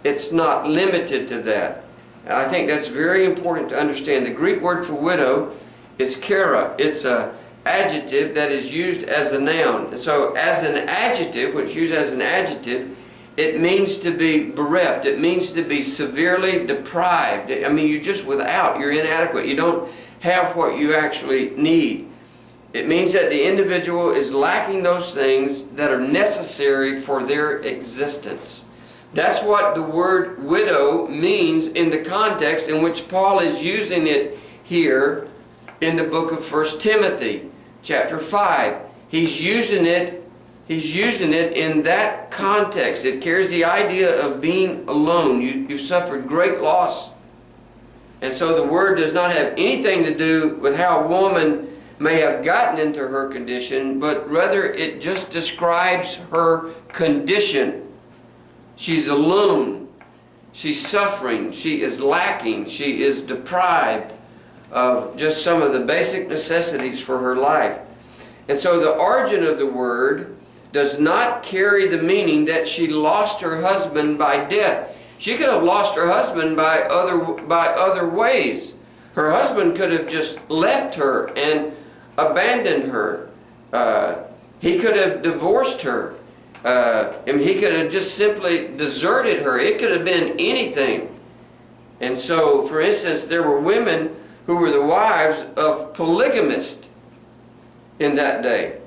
it's not limited to that. I think that's very important to understand. The Greek word for widow is kara. It's an adjective that is used as a noun. And so as an adjective, when it's used as an adjective, it means to be bereft. It means to be severely deprived. I mean, you're just without. You're inadequate. You don't have what you actually need. It means that the individual is lacking those things that are necessary for their existence. That's what the word widow means in the context in which Paul is using it here in the book of 1 Timothy, chapter 5. He's using it in that context. It carries the idea of being alone. You suffered great loss. And so the word does not have anything to do with how a woman may have gotten into her condition, but rather it just describes her condition. She's alone. She's suffering. She is lacking. She is deprived of just some of the basic necessities for her life. And so the origin of the word does not carry the meaning that she lost her husband by death. She could have lost her husband by other ways. Her husband could have just left her and abandoned her. He could have divorced her. And he could have just simply deserted her. It could have been anything. And so, for instance, there were women who were the wives of polygamists in that day.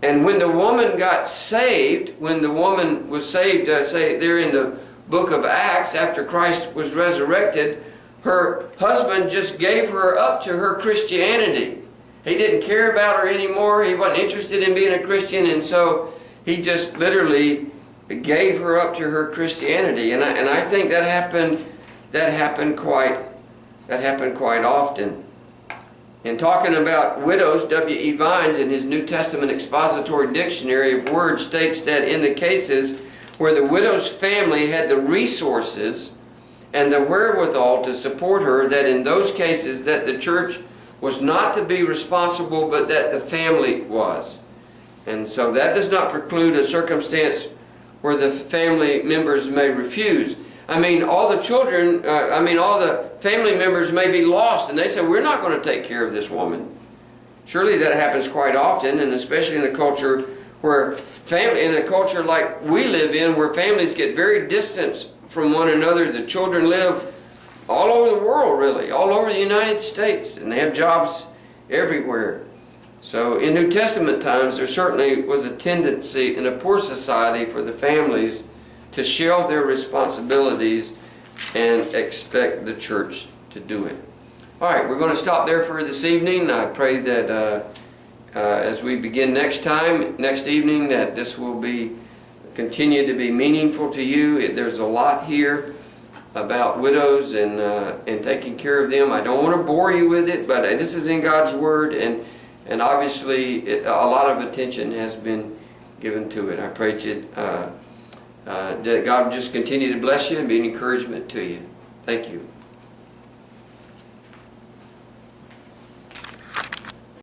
And when the woman got saved, when the woman was saved, say there in the book of Acts, after Christ was resurrected, her husband just gave her up to her Christianity. He didn't care about her anymore. He wasn't interested in being a Christian, and so he just literally gave her up to her Christianity. And I think that happened quite often. In talking about widows, W.E. Vines in his New Testament Expository Dictionary of Words states that in the cases where the widow's family had the resources and the wherewithal to support her, that in those cases that the church was not to be responsible, but that the family was. And so that does not preclude a circumstance where the family members may refuse. I mean, all the family members may be lost, and they say, we're not going to take care of this woman. Surely that happens quite often, and especially in a culture in a culture like we live in, where families get very distant from one another. The children live all over the world, really, all over the United States, and they have jobs everywhere. So in New Testament times, there certainly was a tendency in a poor society for the families to shelve their responsibilities and expect the church to do it. All right, we're going to stop there for this evening. I pray that as we begin next evening, that this will continue to be meaningful to you. There's a lot here about widows and taking care of them. I don't want to bore you with it, but this is in God's Word, and obviously a lot of attention has been given to it. I pray that God will just continue to bless you and be an encouragement to you. Thank you.